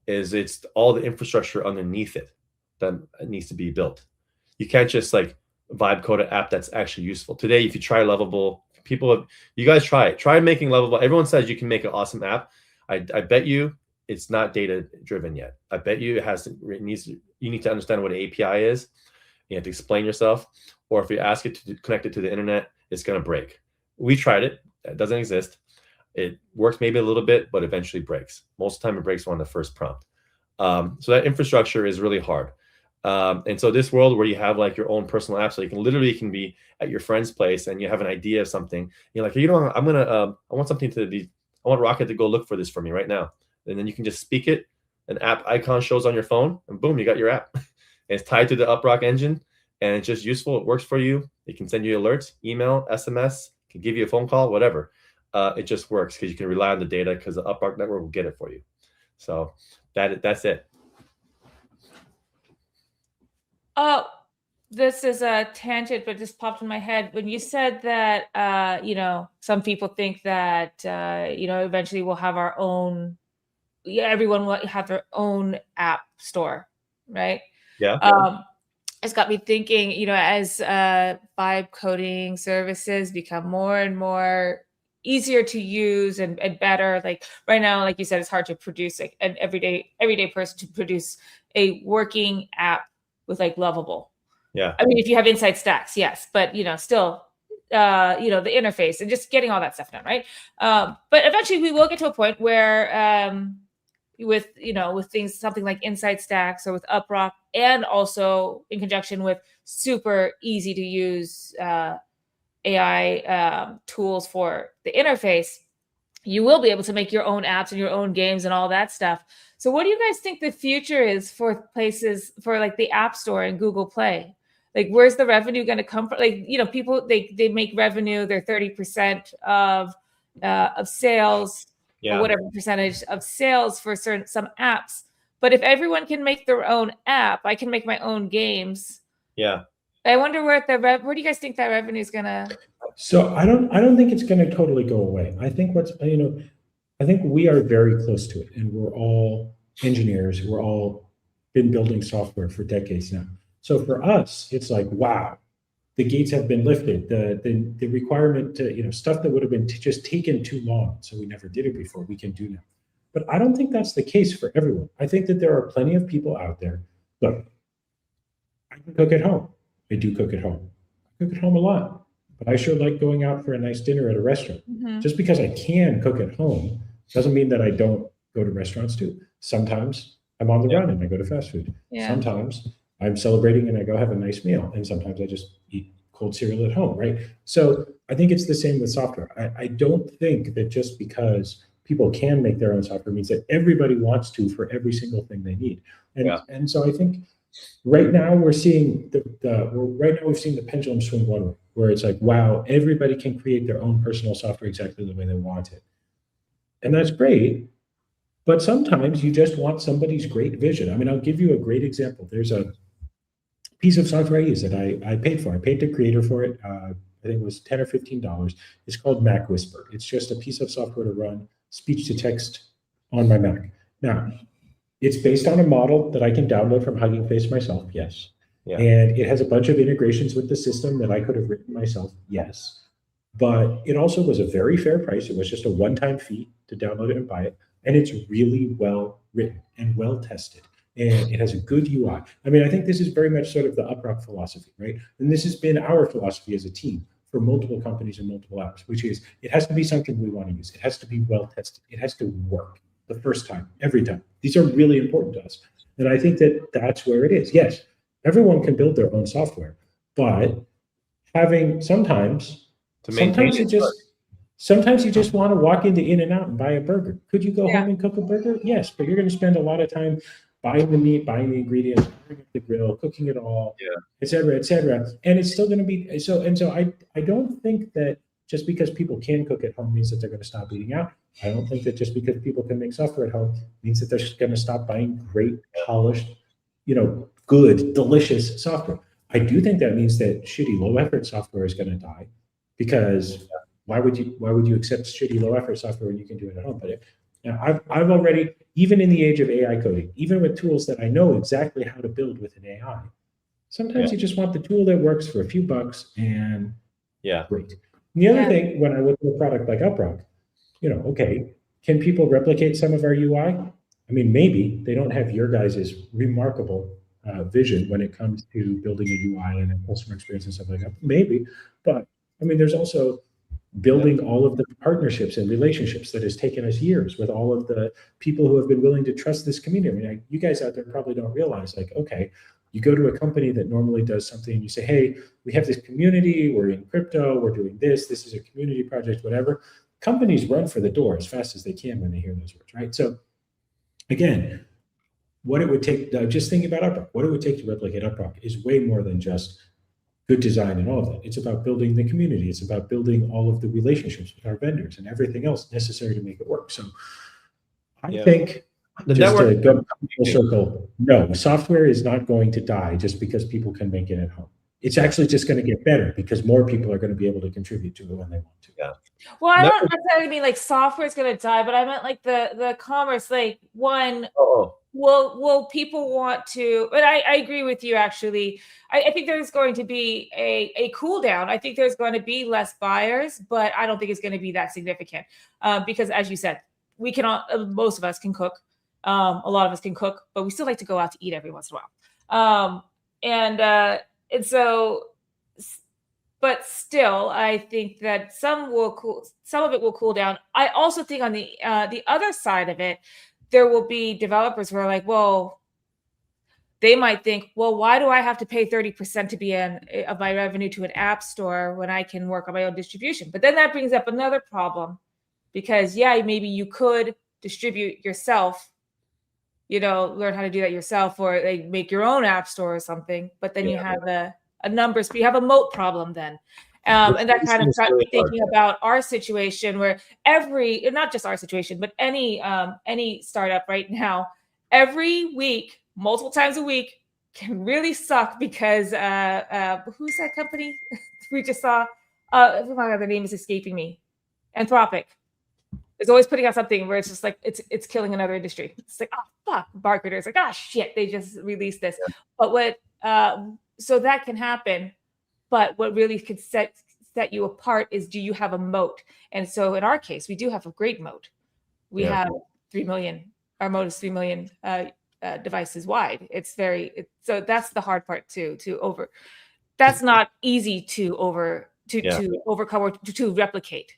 B: it's all the infrastructure underneath it that needs to be built. You can't just like vibe code an app that's actually useful. Today, if you try Lovable, you guys try it. Try making Lovable. Everyone says you can make an awesome app. I bet you it's not data driven yet. I bet you you need to understand what an API is. You have to explain yourself, or if you ask it to connect it to the internet, it's going to break. We tried it. It doesn't exist. It works maybe a little bit, but eventually breaks. Most of the time it breaks on the first prompt. So that infrastructure is really hard. And so this world where you have like your own personal app, so you can be at your friend's place and you have an idea of something. You're like, I want something to be I want Rocket to go look for this for me right now. And then you can just speak it. An app icon shows on your phone, and boom, you got your app. And it's tied to the UpRock engine, and it's just useful. It works for you. It can send you alerts, email, SMS, can give you a phone call, whatever. It just works because you can rely on the data because the UpRock network will get it for you. So that's it.
A: This is a tangent, but just popped in my head when you said that some people think that eventually we'll have our own. Yeah, everyone will have their own app store, right?
B: Yeah.
A: It's got me thinking, as vibe coding services become more and more easier to use and better. Like right now, like you said, it's hard to produce like an everyday person to produce a working app with like Lovable.
B: Yeah.
A: I mean, if you have inside stacks, yes, but still, the interface and just getting all that stuff done, right? But eventually, we will get to a point where, with things, something like inside stacks or with UpRock, and also in conjunction with super easy to use AI tools for the interface, you will be able to make your own apps and your own games and all that stuff. So what do you guys think the future is for places for like the App Store and Google Play? Like, where's the revenue going to come from? Like, people, they make revenue, they're 30% of sales, or whatever percentage of sales for some apps. But if everyone can make their own app, I can make my own games.
B: Yeah.
A: I wonder where do you guys think that revenue is gonna?
C: So I don't think it's going to totally go away. I think I think we are very close to it, and we're all engineers. We're all been building software for decades now. So for us, it's like, wow, the gates have been lifted. The requirement to, stuff that would have been just taken too long, so we never did it before, we can do now. But I don't think that's the case for everyone. I think that there are plenty of people out there. Look, I can cook at home. I do cook at home. I cook at home a lot, but I sure like going out for a nice dinner at a restaurant.
A: Mm-hmm.
C: Just because I can cook at home doesn't mean that I don't go to restaurants too. Sometimes I'm on the run and I go to fast food.
A: Yeah.
C: Sometimes I'm celebrating and I go have a nice meal. And sometimes I just eat cold cereal at home, right? So I think it's the same with software. I don't think that just because people can make their own software means that everybody wants to for every single thing they need. And so I think right now we're seeing we've seen the pendulum swing one way, where it's like, wow, everybody can create their own personal software exactly the way they want it. And that's great. But sometimes you just want somebody's great vision. I mean, I'll give you a great example. There's a piece of software I use that I paid for. I paid the creator for it. I think it was $10 or $15. It's called Mac Whisper. It's just a piece of software to run speech to text on my Mac. Now, it's based on a model that I can download from Hugging Face myself, yes.
B: Yeah.
C: And it has a bunch of integrations with the system that I could have written myself, yes. But it also was a very fair price. It was just a one-time fee to download it and buy it. And it's really well written and well tested. And it has a good UI. I mean, I think this is very much sort of the UpRock philosophy, right? And this has been our philosophy as a team for multiple companies and multiple apps, which is it has to be something we want to use. It has to be well tested. It has to work the first time, every time. These are really important to us. And I think that that's where it is. Yes, everyone can build their own software, but sometimes you just want to walk into In-N-Out and buy a burger. Could you go home and cook a burger? Yes, but you're going to spend a lot of time buying the meat, buying the ingredients, buying the grill, cooking it all, et cetera, et cetera. And it's still going to be so. And so I don't think that just because people can cook at home means that they're going to stop eating out. I don't think that just because people can make software at home means that they're going to stop buying great, polished, good, delicious software. I do think that means that shitty, low-effort software is going to die, because why would you accept shitty, low-effort software when you can do it at home? But I've already, even in the age of AI coding, even with tools that I know exactly how to build with an AI, sometimes you just want the tool that works for a few bucks and great. And the other thing, when I look at a product like UpRock, okay, can people replicate some of our UI? I mean, maybe they don't have your guys' remarkable vision when it comes to building a UI and a customer experience and stuff like that. Maybe, but I mean, there's also building all of the partnerships and relationships that has taken us years with all of the people who have been willing to trust this community. I mean, you guys out there probably don't realize, like, okay, you go to a company that normally does something and you say, hey, we have this community, we're in crypto, we're doing this is a community project, whatever. companies run for the door as fast as they can when they hear those words, right? So again, what it would take, just thinking about UpRock, what it would take to replicate UpRock is way more than just good design and all of that. It's about building the community. It's about building all of the relationships with our vendors and everything else necessary to make it work. So I think
B: the
C: just
B: network,
C: to go full circle, no, software is not going to die just because people can make it at home. It's actually just going to get better because more people are going to be able to contribute to it when they want to.
B: Yeah.
A: Well, I don't necessarily mean like software is going to die, but I meant like the commerce, like one. Will people want to? But I agree with you. Actually, I think there's going to be a cool down. I think there's going to be less buyers, but I don't think it's going to be that significant because, as you said, we can all, most of us can cook. A lot of us can cook, but we still like to go out to eat every once in a while. And so, but still, I think that some of it will cool down. I also think on the other side of it, there will be developers who are like, well, they might think, well, why do I have to pay 30% to be of my revenue to an app store when I can work on my own distribution? But then that brings up another problem because, yeah, maybe you could distribute yourself, learn how to do that yourself, or like make your own app store or something. But then you have a numbers, you have a moat problem then. And that kind of got me thinking about our situation where not just our situation, but any startup right now, every week, multiple times a week can really suck because who's that company we just saw? Oh my God, the name is escaping me. Anthropic is always putting out something where it's just like it's killing another industry. It's like, oh fuck, marketers like, oh shit, they just released this. But so that can happen. But what really could set you apart is, do you have a moat? And so in our case, we do have a great moat. We have 3 million. Our moat is 3 million devices wide. So that's the hard part too. That's not easy to overcome or to replicate.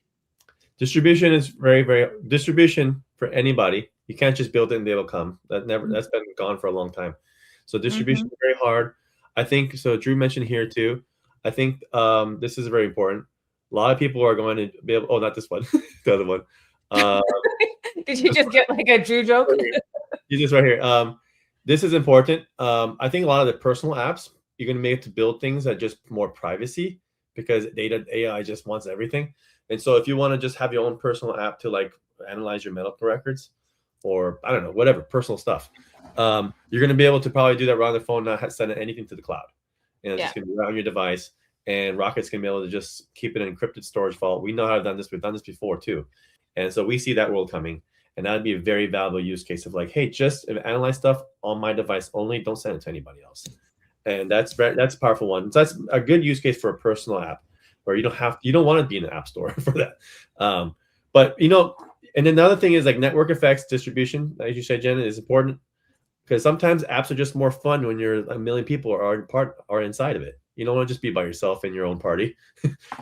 B: Distribution is very distribution for anybody. You can't just build it and they will come. That's been gone for a long time. So distribution is very hard. I think so. Drew mentioned here too. I think this is very important. A lot of people are going to be able. Oh, not this one, the other one.
A: Did you just get like a Drew joke?
B: You just right here. This is important. I think a lot of the personal apps you're going to make it to build things that just more privacy because AI just wants everything. And so if you want to just have your own personal app to like analyze your medical records or I don't know, whatever personal stuff, you're going to be able to probably do that right on the phone, not send anything to the cloud. And it's just going to be right on your device. And Rocket's going to be able to just keep it in an encrypted storage vault. We know how to done this. We've done this before too. And so we see that world coming. And that would be a very valuable use case of like, hey, just analyze stuff on my device only. Don't send it to anybody else. And that's a powerful one. So that's a good use case for a personal app where you don't want to be in an app store for that. But and then another thing is like network effects distribution, as you said, Jen, is important because sometimes apps are just more fun when you're a million people are inside of it. You don't want to just be by yourself in your own party.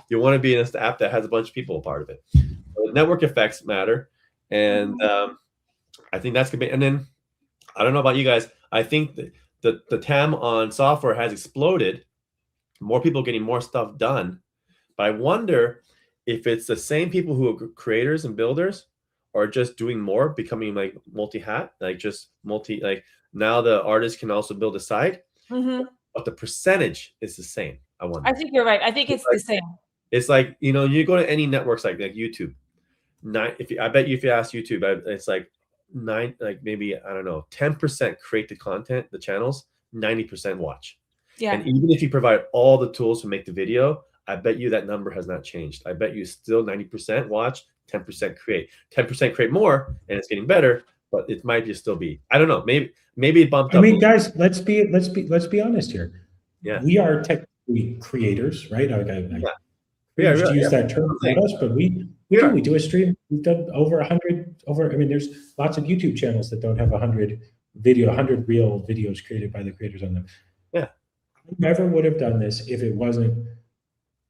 B: You want to be in an app that has a bunch of people a part of it. So network effects matter. And I think that's gonna be. And then I don't know about you guys. I think the TAM on software has exploded. More people getting more stuff done. But I wonder if it's the same people who are creators and builders are just doing more, becoming like multi-hat, like now the artist can also build a site, but the percentage is the same. I wonder.
A: I think you're right. I think it's the same.
B: It's like, you go to any networks like YouTube. I bet you if you ask YouTube, it's like 9, like maybe, I don't know, 10% create the content, the channels, 90% watch. Yeah. And even if you provide all the tools to make the video, I bet you that number has not changed. I bet you still 90% watch, 10% create. 10% create more, and it's getting better, but it might just still be. I don't know. Maybe it bumped up.
C: I mean, guys, let's be honest here.
B: Yeah.
C: We are technically creators, right? We use that term not us, but we do a stream. We've done over 100. I mean, there's lots of YouTube channels that don't have 100 real videos created by the creators on them.
B: Yeah.
C: I never would have done this if it wasn't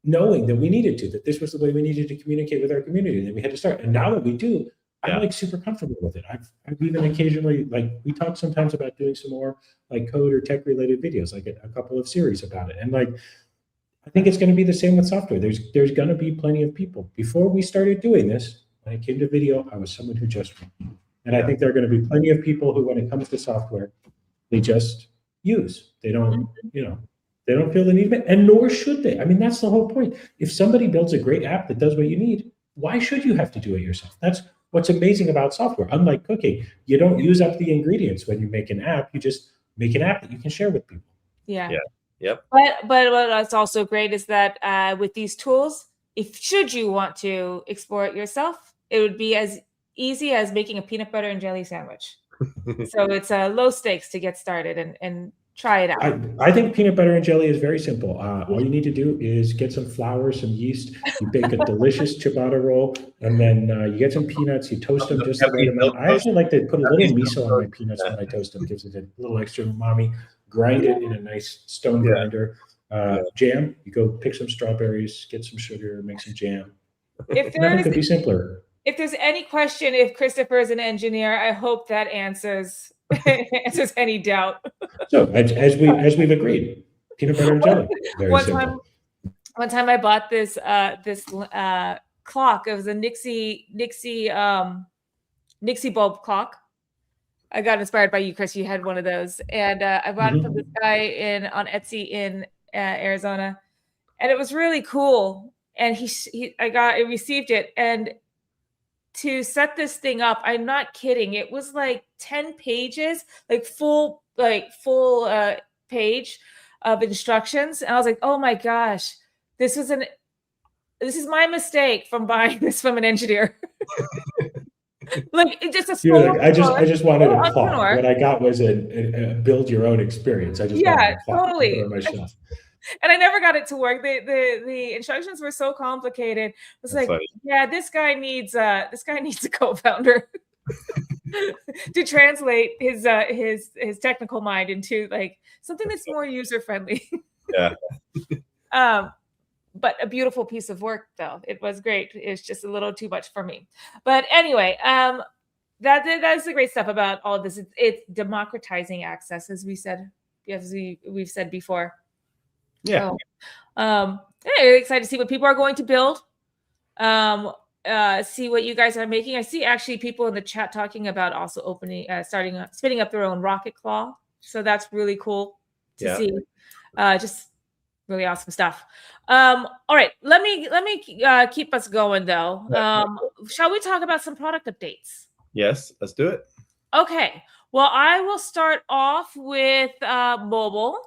C: knowing that we needed to, that this was the way we needed to communicate with our community, and that we had to start. And now that we do, I'm like super comfortable with it. I've even occasionally, like, we talk sometimes about doing some more like code or tech related videos, like a couple of series about it. And like, I think it's going to be the same with software. There's going to be plenty of people. Before we started doing this, When it came to video, I was someone who just went. And I
B: Yeah.
C: think there are going to be plenty of people who, when it comes to software, they just use. They don't, they don't feel the need of it, and nor should they. I mean, that's the whole point. If somebody builds a great app that does what you need, why should you have to do it yourself? That's what's amazing about software. Unlike cooking, you don't use up the ingredients when you make an app. You just make an app that you can share with people.
A: Yeah.
B: Yep.
A: But what's also great is that with these tools, should you want to explore it yourself, it would be as easy as making a peanut butter and jelly sandwich. So it's low stakes to get started and try it out.
C: I think peanut butter and jelly is very simple. All you need to do is get some flour, some yeast, you bake a delicious ciabatta roll, and then you get some peanuts, you toast them just the right amount. I actually like to put a little miso on my peanuts when I toast them, gives it a little extra umami. Grind it in a nice stone grinder. Jam, you go pick some strawberries, get some sugar, make some jam. Nothing could be simpler.
A: If there's any question if Christopher is an engineer, I hope that answers any doubt.
C: So as we've agreed, peanut butter and jelly. Very simple.
A: One time I bought this clock. It was a Nixie bulb clock. I got inspired by you, Chris. You had one of those, and I bought it from this guy on Etsy in Arizona, and it was really cool. And I received it, and to set this thing up, I'm not kidding. It was like 10 pages, like full page of instructions. And I was like, oh my gosh, this is my mistake from buying this from an engineer. Like it's just a
C: I just wanted a clock. What I got was a build your own experience. I just wanted a clock
A: totally.
C: For myself.
A: And I never got it to work. The instructions were so complicated. It was That's like, funny. Yeah, this guy needs a co-founder to translate his technical mind into like something that's more user friendly.
B: Yeah.
A: But a beautiful piece of work, though. It was great. It's just a little too much for me. But anyway, that's the great stuff about all of this. It's democratizing access, as we've said before.
B: Yeah.
A: So, excited to see what people are going to build. See what you guys are making. I see actually people in the chat talking about also spinning up their own rocket claw. So that's really cool to see. Just really awesome stuff. All right, let me keep us going though. Shall we talk about some product updates?
B: Yes, let's do it.
A: Okay. Well, I will start off with mobile.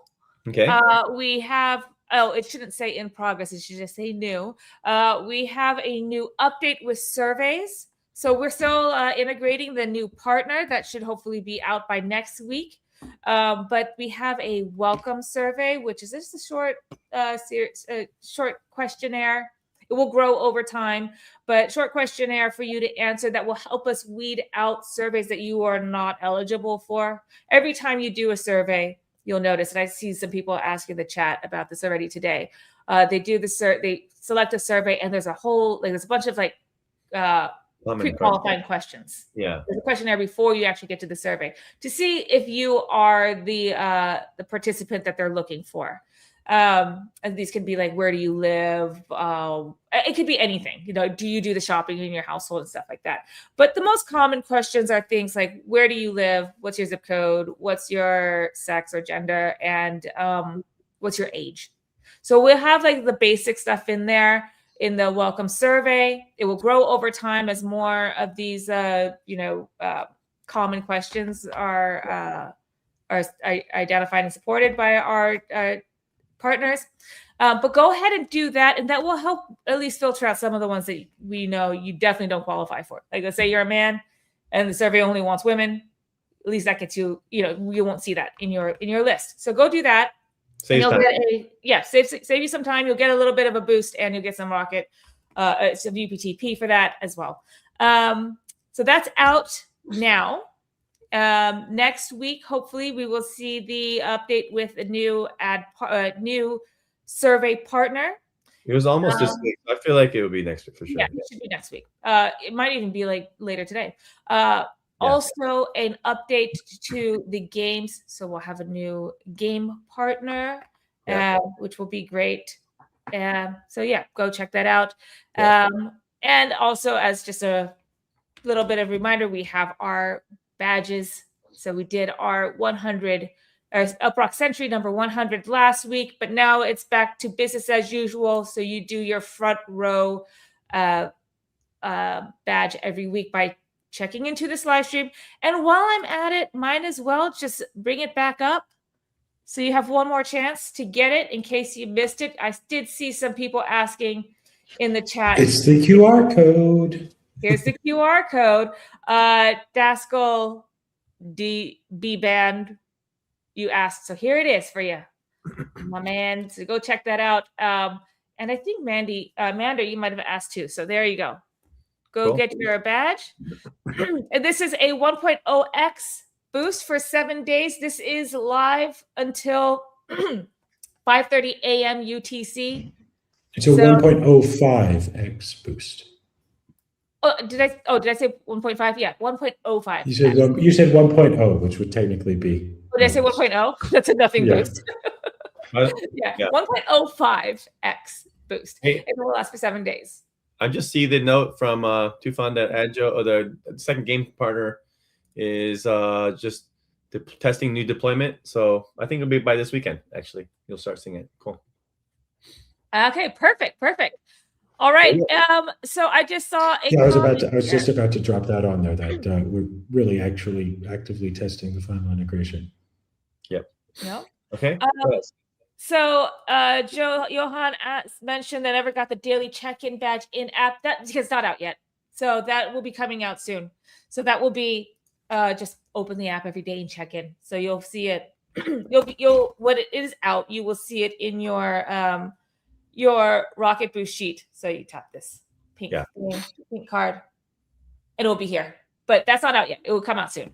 B: Okay.
A: We have, it shouldn't say in progress. It should just say new. We have a new update with surveys. So we're still integrating the new partner that should hopefully be out by next week. But we have a welcome survey, which is just a short questionnaire. It will grow over time, but short questionnaire for you to answer that will help us weed out surveys that you are not eligible for. Every time you do a survey, you'll notice, and I see some people asking the chat about this already today. They select a survey, and there's a bunch of pre-qualifying questions.
B: Yeah,
A: there's a questionnaire before you actually get to the survey to see if you are the participant that they're looking for. And these can be like, where do you live? It could be anything. Do you do the shopping in your household and stuff like that? But the most common questions are things like, where do you live? What's your zip code? What's your sex or gender? And what's your age? So we'll have like the basic stuff in there in the welcome survey. It will grow over time as more of these, common questions are identified and supported by our partners. But go ahead and do that, and that will help at least filter out some of the ones that we know you definitely don't qualify for. Like, let's say you're a man and the survey only wants women. At least that gets you, you won't see that in your list. So go do that. Save you some time. You'll get a little bit of a boost, and you'll get some rocket, some UPTP for that as well. So that's out now. Next week, hopefully, we will see the update with a new new survey partner.
B: It was almost this week. I feel like it will be next week for sure.
A: Yeah, it should be next week. It might even be like later today. Also, an update to the games. So we'll have a new game partner, which will be great. So go check that out. And also, as just a little bit of reminder, we have our badges. So we did our 100, our UpRock Century number 100 last week, but now it's back to business as usual. So you do your front row badge every week by checking into this live stream. And while I'm at it, might as well just bring it back up. So you have one more chance to get it in case you missed it. I did see some people asking in the chat.
C: It's the QR code.
A: Here's the QR code. Daskell B Band, you asked. So here it is for you, my man. So go check that out. And I think Amanda, you might have asked too. So there you go. Go
B: Cool.
A: get your badge. And this is a 1.0x boost for 7 days. This is live until 5:30 a.m. UTC.
C: It's a 1.05x boost.
A: Did I say 1.5? Yeah, 1.05.
C: You said 1.0, which would technically be.
A: Oh, did I say 1.0? That's a nothing
C: Yeah.
A: boost. Yeah, 1.05x boost.
B: Hey.
A: It will last for 7 days.
B: I just see the note from Tufan that Adjo, or the second game partner, is just testing new deployment. So I think it'll be by this weekend. Actually, you'll start seeing it. Cool.
A: Okay, perfect. All right. So I just saw a
C: I was just about to drop that on there, that we're really actually actively testing the final integration.
B: Yep.
A: No.
B: Okay.
A: So Johan mentioned that never got the daily check-in badge in app. It's not out yet. So that will be coming out soon. So that will be just open the app every day and check in. So you'll see it. You'll when it is out, you will see it in your Rocket Boost sheet. So you tap this pink card. It will be here. But that's not out yet. It will come out soon.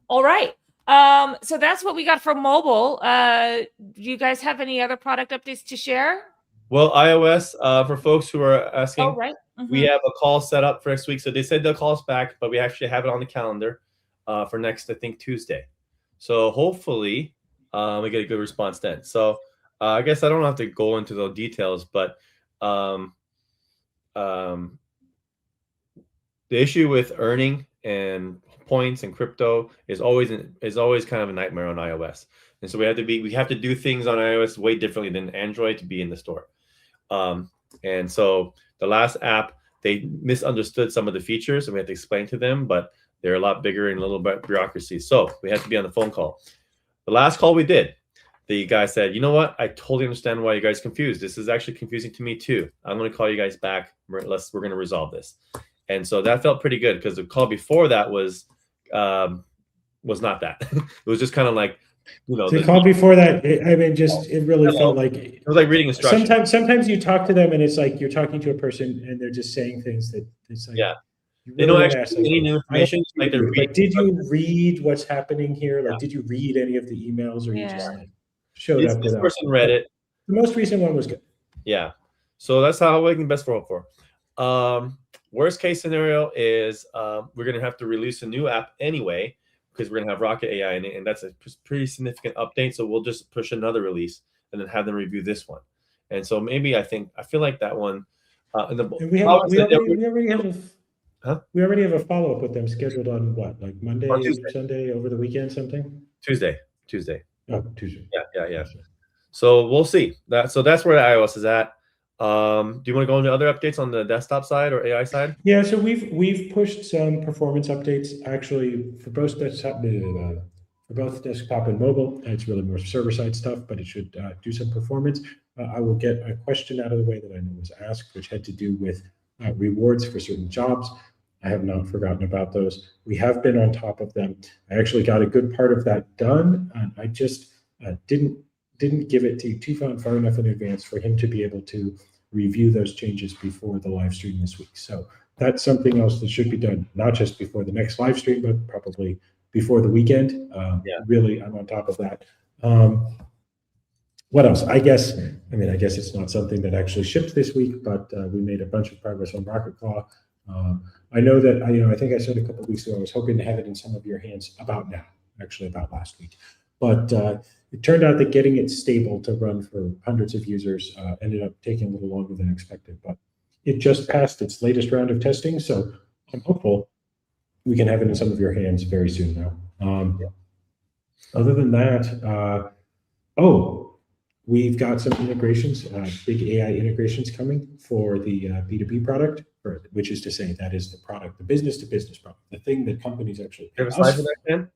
A: All right. So that's what we got for mobile. Do you guys have any other product updates to share?
B: Well, iOS, for folks who are asking,
A: Oh, right. Mm-hmm.
B: We have a call set up for next week. So they said they'll call us back, but we actually have it on the calendar for next, I think, Tuesday. So hopefully we get a good response then. So I guess I don't have to go into the details, but the issue with earning and points and crypto is always kind of a nightmare on iOS. And so we have to do things on iOS way differently than Android to be in the store. And so the last app, they misunderstood some of the features and we had to explain to them, but they're a lot bigger and a little bit bureaucracy. So we had to be on the phone call. The last call we did, the guy said, you know what? I totally understand why you guys are confused. This is actually confusing to me too. I'm going to call you guys back. We're going to resolve this. And so that felt pretty good because the call before that was not that. It was just kind of like,
C: the call before that, it really felt like
B: it was like reading instructions.
C: Sometimes you talk to them and it's like you're talking to a person and they're just saying things that it's like,
B: yeah.
C: They
B: don't actually need new information. Like
C: did you read what's happening here? Like, did you read any of the emails, or you just like showed up?
B: This person read it.
C: The most recent one was good.
B: Yeah. So that's how we can best hope for. Worst case scenario is we're going to have to release a new app anyway because we're going to have Rocket AI in it, and that's a pretty significant update. So we'll just push another release and then have them review this one. And so maybe I feel like that one.
C: We already have a follow-up with them scheduled on what, like Monday, Sunday, over the weekend, something?
B: Tuesday.
C: Oh, Tuesday.
B: Yeah. So we'll see. So that's where iOS is at. Do you want to go into other updates on the desktop side or AI side?
C: Yeah, so we've pushed some performance updates actually for both desktop and mobile. It's really more server-side stuff, but it should do some performance. I will get a question out of the way that I know was asked, which had to do with rewards for certain jobs. I have not forgotten about those. We have been on top of them. I actually got a good part of that done, and I just didn't give it to Tufan far enough in advance for him to be able to review those changes before the live stream this week. So that's something else that should be done, not just before the next live stream, but probably before the weekend. Really, I'm on top of that. What else? I guess it's not something that actually shipped this week, but we made a bunch of progress on Rocket Claw. I know that I think I said a couple of weeks ago I was hoping to have it in some of your hands about last week, but it turned out that getting it stable to run for hundreds of users ended up taking a little longer than expected. But It just passed its latest round of testing, so I'm hopeful we can have it in some of your hands very soon now. Other than that, we've got some integrations, big AI integrations coming for the B2B product, which is to say that is the product, the business-to-business product, the thing that companies actually pay
B: You have a slide for that,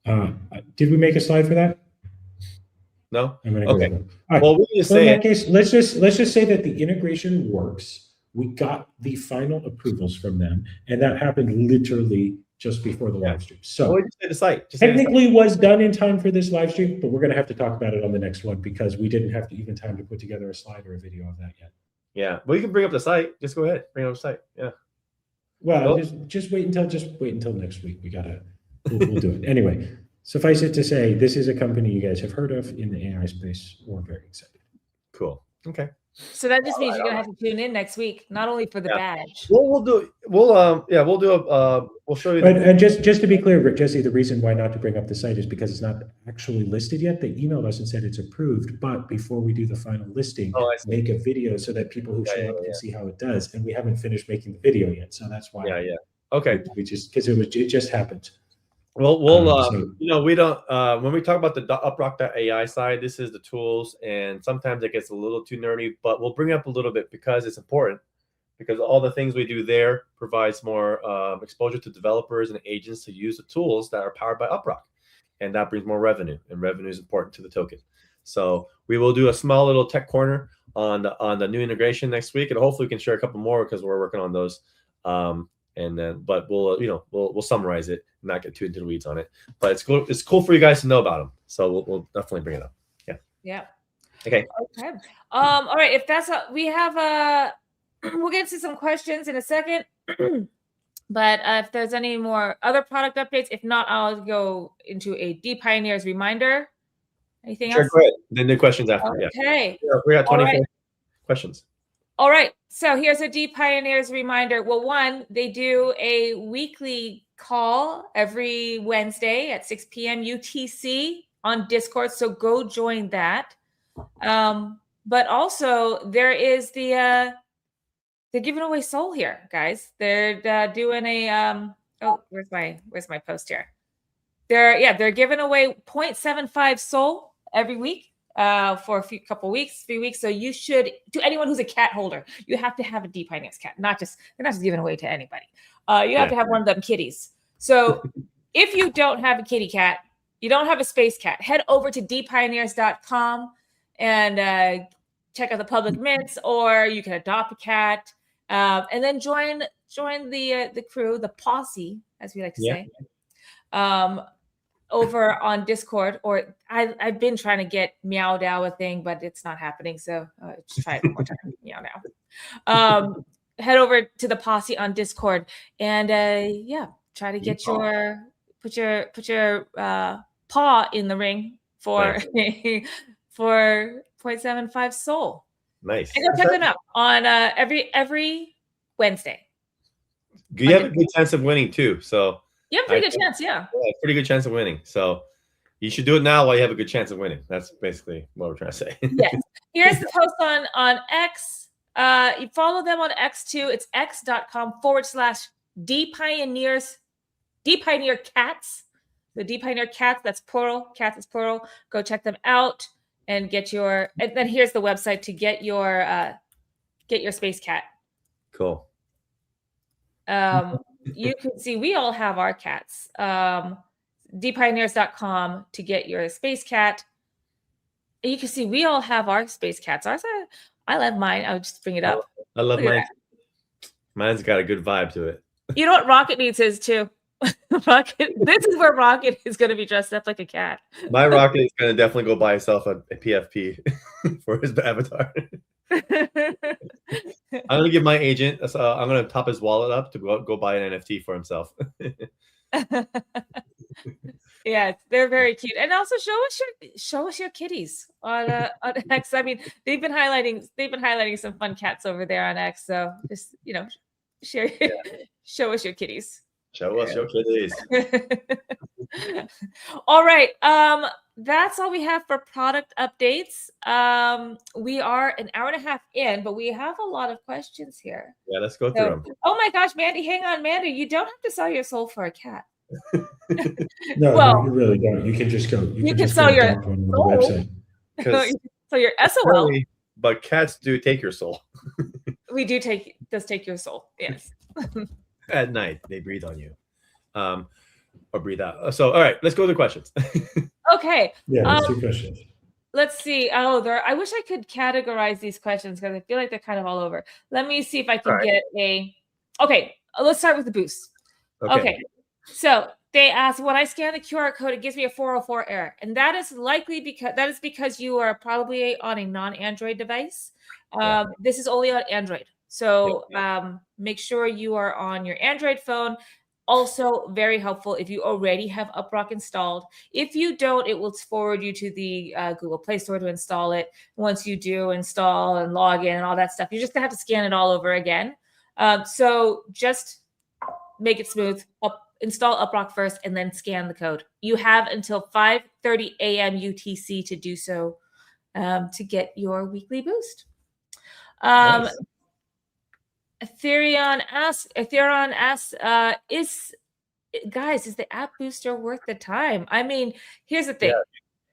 B: Ken?
C: Did we make a slide for that?
B: No?
C: I'm gonna
B: Okay.
C: go. All right.
B: Well, we can just
C: So in
B: say
C: that case, let's just say that the integration works. We got the final approvals from them, and that happened literally just before the live stream. So
B: well, just say the site. Just say the site.
C: technically was done in time for this live stream, but we're going to have to talk about it on the next one because we didn't have even time to put together a slide or a video of that yet.
B: Yeah, well, you can bring up the site. Just go ahead, bring up the site. Yeah.
C: Well, just wait until next week. We'll do it anyway. Suffice it to say, this is a company you guys have heard of in the AI space. We're very excited.
B: Cool. Okay.
A: So that just means you're gonna have to tune in next week, not only for the badge.
B: We'll show you.
C: And just to be clear, Jesse, the reason why not to bring up the site is because it's not actually listed yet. They emailed us and said it's approved, but before we do the final listing, make a video so that people who show up can see how it does. And we haven't finished making the video yet, so that's why.
B: Yeah. Okay.
C: We just because it just happened.
B: Well, we don't, when we talk about the UpRock.ai side, this is the tools, and sometimes it gets a little too nerdy, but we'll bring it up a little bit because it's important, because all the things we do there provides more exposure to developers and agents to use the tools that are powered by UpRock, and that brings more revenue, and revenue is important to the token. So we will do a small little tech corner on the new integration next week, and hopefully we can share a couple more because we're working on those. And then, but we'll summarize it, and not get too into the weeds on it. But it's cool. It's cool for you guys to know about them. So we'll definitely bring it up. Yeah.
A: Yeah.
B: Okay.
A: All right. If that's we have we'll get to some questions in a second. But if there's any more other product updates, if not, I'll go into a D Pioneers reminder. Anything else?
B: Go ahead. Then the questions after.
A: Okay.
B: Yeah. We got 24 questions.
A: All right, so here's a D Pioneers reminder. Well, one, they do a weekly call every Wednesday at 6 p.m. UTC on Discord, so go join that. But also, there is they're giving away Soul here, guys. They're doing a where's my post here? They're giving away 0.75 Soul every week. For a couple weeks, 3 weeks. So you should, to anyone who's a cat holder, you have to have a D Pioneers cat. They're not just giving away to anybody. You have to have one of them kitties. So if you don't have a kitty cat, you don't have a space cat, head over to dpioneers.com and check out the public mints, or you can adopt a cat and then join the crew, the posse, as we like to say. Over on Discord, or I've been trying to get Meow Dow a thing, but it's not happening. So just try it one more time. Meow Dow. Head over to the posse on Discord and try to get put your paw in the ring for for 0.75 Soul.
B: Nice.
A: And go check them out on every Wednesday.
B: You have a good chance of winning too. So.
A: You have a pretty good chance, yeah.
B: Pretty good chance of winning. So you should do it now while you have a good chance of winning. That's basically what we're trying to say.
A: Yes. Here's the post on X. You follow them on X too. It's x.com/DPioneers, DPioneer cats. The DPioneer cats, that's plural. Cats is plural. Go check them out and get and then here's the website to get your space cat.
B: Cool.
A: You can see we all have our cats. dpioneers.com to get your space cat. And you can see we all have our space cats. I love mine. I'll just bring it up.
B: I love mine. Mine's got a good vibe to it.
A: You know what? Rocket needs his too. This is where Rocket is going to be dressed up like a cat.
B: My Rocket is going to definitely go buy himself a PFP for his avatar. I'm gonna give my agent. I'm gonna top his wallet up to go buy an NFT for himself.
A: Yeah, they're very cute, and also show us your kitties on X. I mean, they've been highlighting some fun cats over there on X. So just share, show us your kitties.
B: Show us your kitties.
A: All right. that's all we have for product updates. We are an hour and a half in, but we have a lot of questions here.
B: Yeah, let's go through them.
A: Oh my gosh, Mandy, hang on, Mandy. You don't have to sell your soul for a cat.
C: No,
A: well,
C: you really don't. You can just go. You can just
A: sell
C: go
A: your
C: dump one on the
A: soul.
C: website.
A: So your SOL.
B: But cats do take your soul.
A: We do take your soul. Yes.
B: At night, they breathe on you, or breathe out. So, all right, let's go to the questions.
A: Okay.
C: Yeah, let's do questions.
A: Let's see. Oh, I wish I could categorize these questions because I feel like they're kind of all over. Let me see if I can get a. Okay, let's start with the boost. Okay. So they asked, when I scan the QR code, it gives me a 404 error, and that is likely because you are probably on a non-Android device. This is only on Android, so make sure you are on your Android phone. Also, very helpful if you already have UpRock installed. If you don't, it will forward you to the Google Play Store to install it. Once you do install and log in and all that stuff, you're just gonna have to scan it all over again. So just make it smooth. Install UpRock first and then scan the code. You have until 5:30 a.m. UTC to do so to get your weekly boost.
B: Nice.
A: Ethereon asks, is the app booster worth the time? I mean, here's the thing.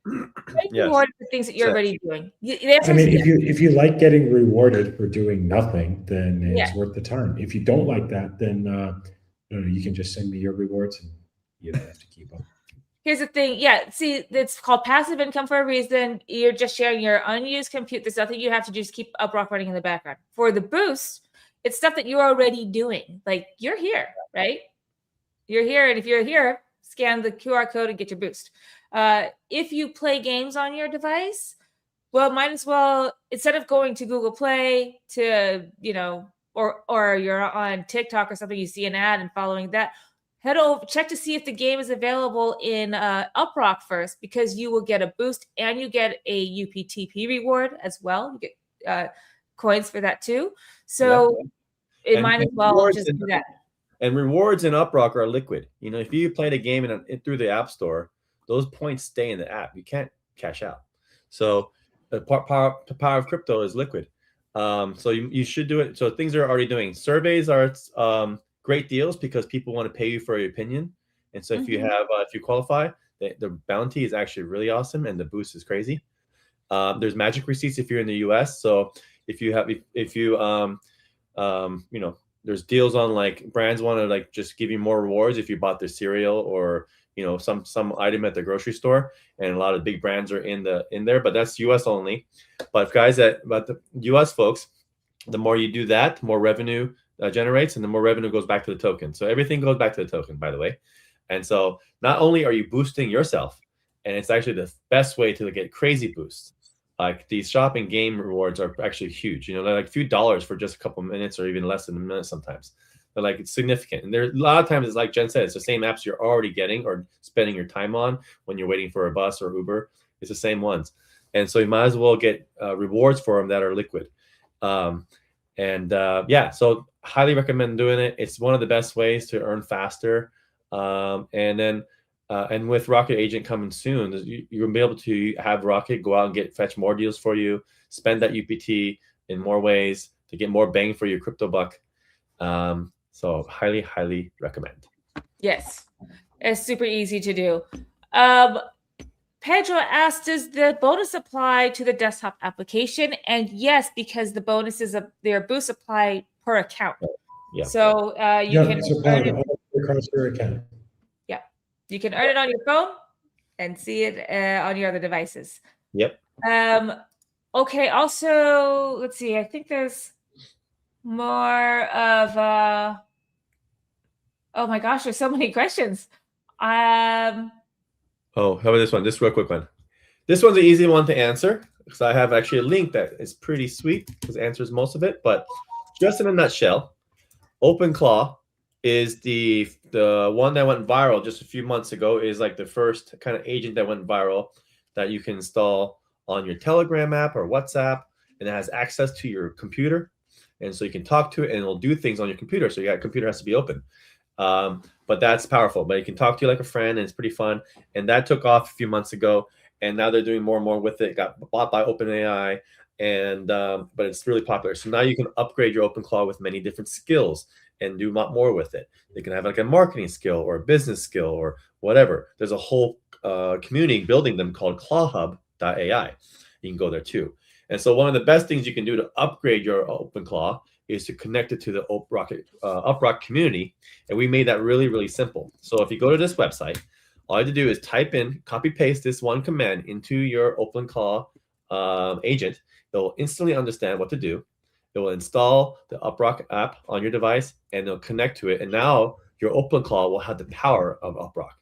A: Reward the things that you're already doing.
C: I mean, if you like getting rewarded for doing nothing, then it's worth the time. If you don't like that, then you can just send me your rewards and you don't have to keep them.
A: Here's the thing. Yeah, see, it's called passive income for a reason. You're just sharing your unused compute. There's nothing you have to do, just keep UpRock running in the background. For the boost, it's stuff that you're already doing. Like, you're here, right? You're here, and if you're here, scan the QR code and get your boost. If you play games on your device, well, might as well, instead of going to Google Play to, or you're on TikTok or something, you see an ad and following that, head over, check to see if the game is available in UpRock first, because you will get a boost and you get a UPTP reward as well. You get coins for that too. So it might as well just do that.
B: And rewards in UpRock are liquid. If you played a game through the App Store, those points stay in the app. You can't cash out. So the power of crypto is liquid. So you should do it. So things are already doing. Surveys are great deals because people want to pay you for your opinion. And so if you qualify, the bounty is actually really awesome and the boost is crazy. There's magic receipts if you're in the US. So there's deals on, like, brands want to, like, just give you more rewards if you bought their cereal or some item at the grocery store, and a lot of big brands are in there, but that's US only. But the US folks, the more you do that, the more revenue generates, and the more revenue goes back to the token. So everything goes back to the token, by the way. And so not only are you boosting yourself, and it's actually the best way to get crazy boosts. Like, these shopping game rewards are actually huge. They're like a few dollars for just a couple minutes, or even less than a minute sometimes. They're like, it's significant. And there a lot of times, it's like Jen said, it's the same apps you're already getting or spending your time on when you're waiting for a bus or Uber. It's the same ones. And so you might as well get rewards for them that are liquid. So highly recommend doing it. It's one of the best ways to earn faster. And with Rocket Agent coming soon, you're gonna be able to have Rocket go out and fetch more deals for you, spend that UPT in more ways to get more bang for your crypto buck. So highly, highly recommend.
A: Yes, it's super easy to do. Pedro asked, does the bonus apply to the desktop application? And yes, because the bonuses of their boost apply per account.
B: Yeah.
A: So you can
C: earn it across your account.
A: Yeah, you can earn it on your phone and see it on your other devices.
B: Yep.
A: Okay. Also, let's see. I think there's more of. Oh my gosh, there's so many questions.
B: Oh, how about this one? This real quick one. This one's an easy one to answer because I have actually a link that is pretty sweet because it answers most of it. But just in a nutshell, OpenClaw is the one that went viral just a few months ago. Is like the first kind of agent that went viral that you can install on your Telegram app or WhatsApp, and it has access to your computer, and so you can talk to it and it'll do things on your computer. So your computer has to be open. But that's powerful. But you can talk to you like a friend, and it's pretty fun. And that took off a few months ago. and now they're doing more and more with it. Got bought by OpenAI, and but it's really popular. So now you can upgrade your OpenClaw with many different skills and do a lot more with it. You can have like a marketing skill or a business skill or whatever. There's a whole community building them called clawhub.ai. You can go there too. And so one of the best things you can do to upgrade your OpenClaw is to connect it to the UpRock community. And we made that really, really simple. So if you go to this website, all you have to do is type in, copy paste this one command into your OpenClaw agent. It will instantly understand what to do. It will install the UpRock app on your device, and it'll connect to it. And now your OpenClaw will have the power of UpRock,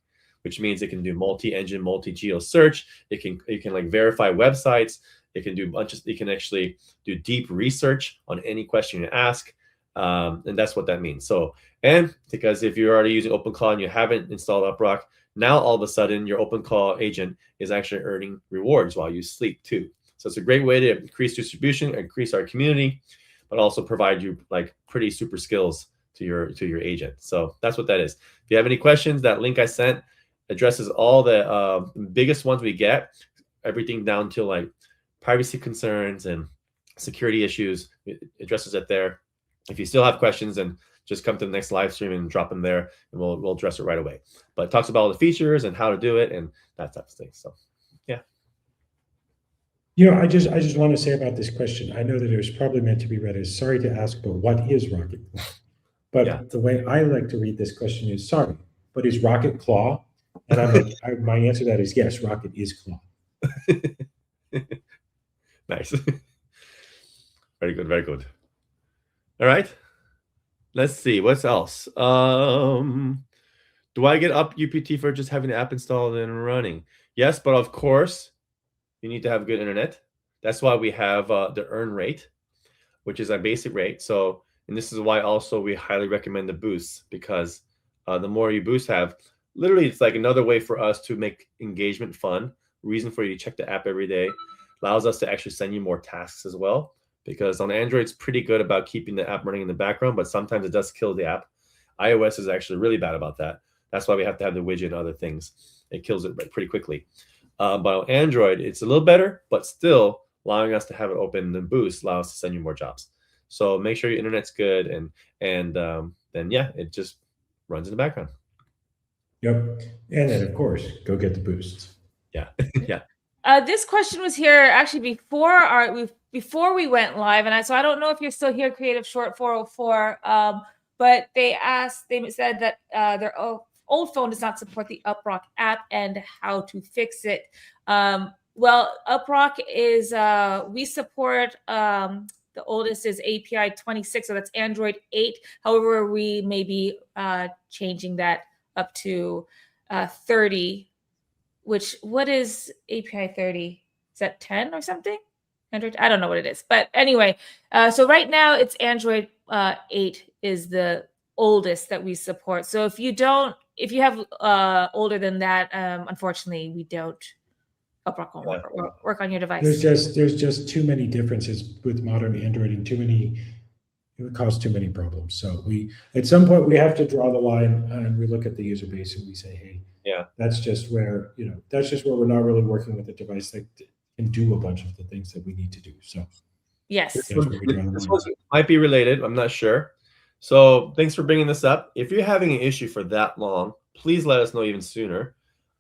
B: which means it can do multi-engine, multi-geo search. It can like verify websites. It can do it can actually do deep research on any question you ask. And that's what that means. So, and because if you're already using OpenClaw and you haven't installed UpRock, now all of a sudden your OpenClaw agent is actually earning rewards while you sleep too. So it's a great way to increase distribution, increase our community, but also provide you like pretty super skills to your agent. So that's what that is. If you have any questions, that link I sent addresses all the biggest ones we get, everything down to like privacy concerns and security issues. It addresses it there. If you still have questions, then just come to the next live stream and drop them there, and we'll address it right away. But it talks about all the features and how to do it and that type of thing. So, yeah.
C: I just want to say about this question. I know that it was probably meant to be read as "Sorry to ask, but what is Rocket Claw?" But the way I like to read this question is, "Sorry, but is Rocket Claw?" And I'm like, my answer to that is yes. Rocket is Claw.
B: Nice. Very good. Very good. All right. Let's see. What else? Do I get up UPT for just having the app installed and running? Yes, but of course, you need to have good internet. That's why we have the earn rate, which is our basic rate. So, and this is why also we highly recommend the boosts, because the more you boosts have, literally it's like another way for us to make engagement fun. Reason for you to check the app every day. Allows us to actually send you more tasks as well, because on Android it's pretty good about keeping the app running in the background, but sometimes it does kill the app. iOS is actually really bad about that. That's why we have to have the widget and other things. It kills it pretty quickly. But on Android, it's a little better, but still allowing us to have it open and boost allows us to send you more jobs. So make sure your internet's good, and then yeah, it just runs in the background.
C: Yep. And then of course, go get the boosts.
B: Yeah. Yeah.
A: This question was here actually before we went live, and so I don't know if you're still here, Creative Short 404. But they said that their old phone does not support the UpRock app and how to fix it. Well, UpRock is we support the oldest is API 26, so that's Android 8. However, we may be changing that up to 30. What is API 30? Is that 10 or something? Android? I don't know what it is. But anyway, so right now it's Android 8 is the oldest that we support. So if you have older than that, unfortunately, we don't. UpRock won't work on your device.
C: There's just too many differences with modern Android, and it would cause too many problems. So at some point we have to draw the line, and we look at the user base and we say, hey,
B: yeah,
C: that's just where we're not really working with a device that can do a bunch of the things that we need to do. So
A: yes,
B: this one might be related. I'm not sure. So thanks for bringing this up. If you're having an issue for that long, please let us know even sooner.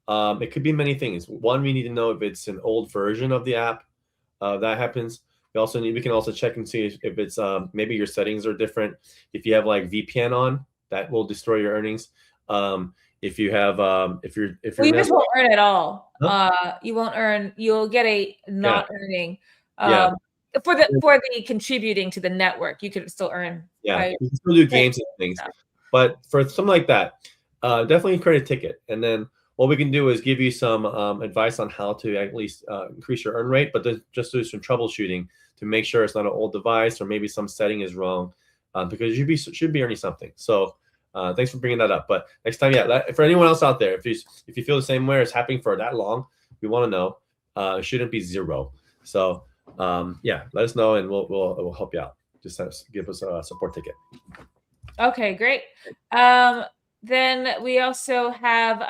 B: It could be many things. One, we need to know if it's an old version of the app. That happens. We can also check and see if it's maybe your settings are different. If you have like VPN on, that will destroy your earnings. If you have if you just
A: won't earn at all. Huh? You won't earn. You'll get a not earning. For the contributing to the network, you could still earn.
B: Yeah, you can still do games and things. But for something like that, definitely create a ticket, and then what we can do is give you some advice on how to at least increase your earn rate, but then just do some troubleshooting to make sure it's not an old device or maybe some setting is wrong, because you should be earning something. So thanks for bringing that up. But next time, for anyone else out there, if you feel the same way, it's happening for that long, we want to know. It shouldn't be 0. So let us know, and we'll help you out. Just give us a support ticket.
A: Okay, great. Then we also have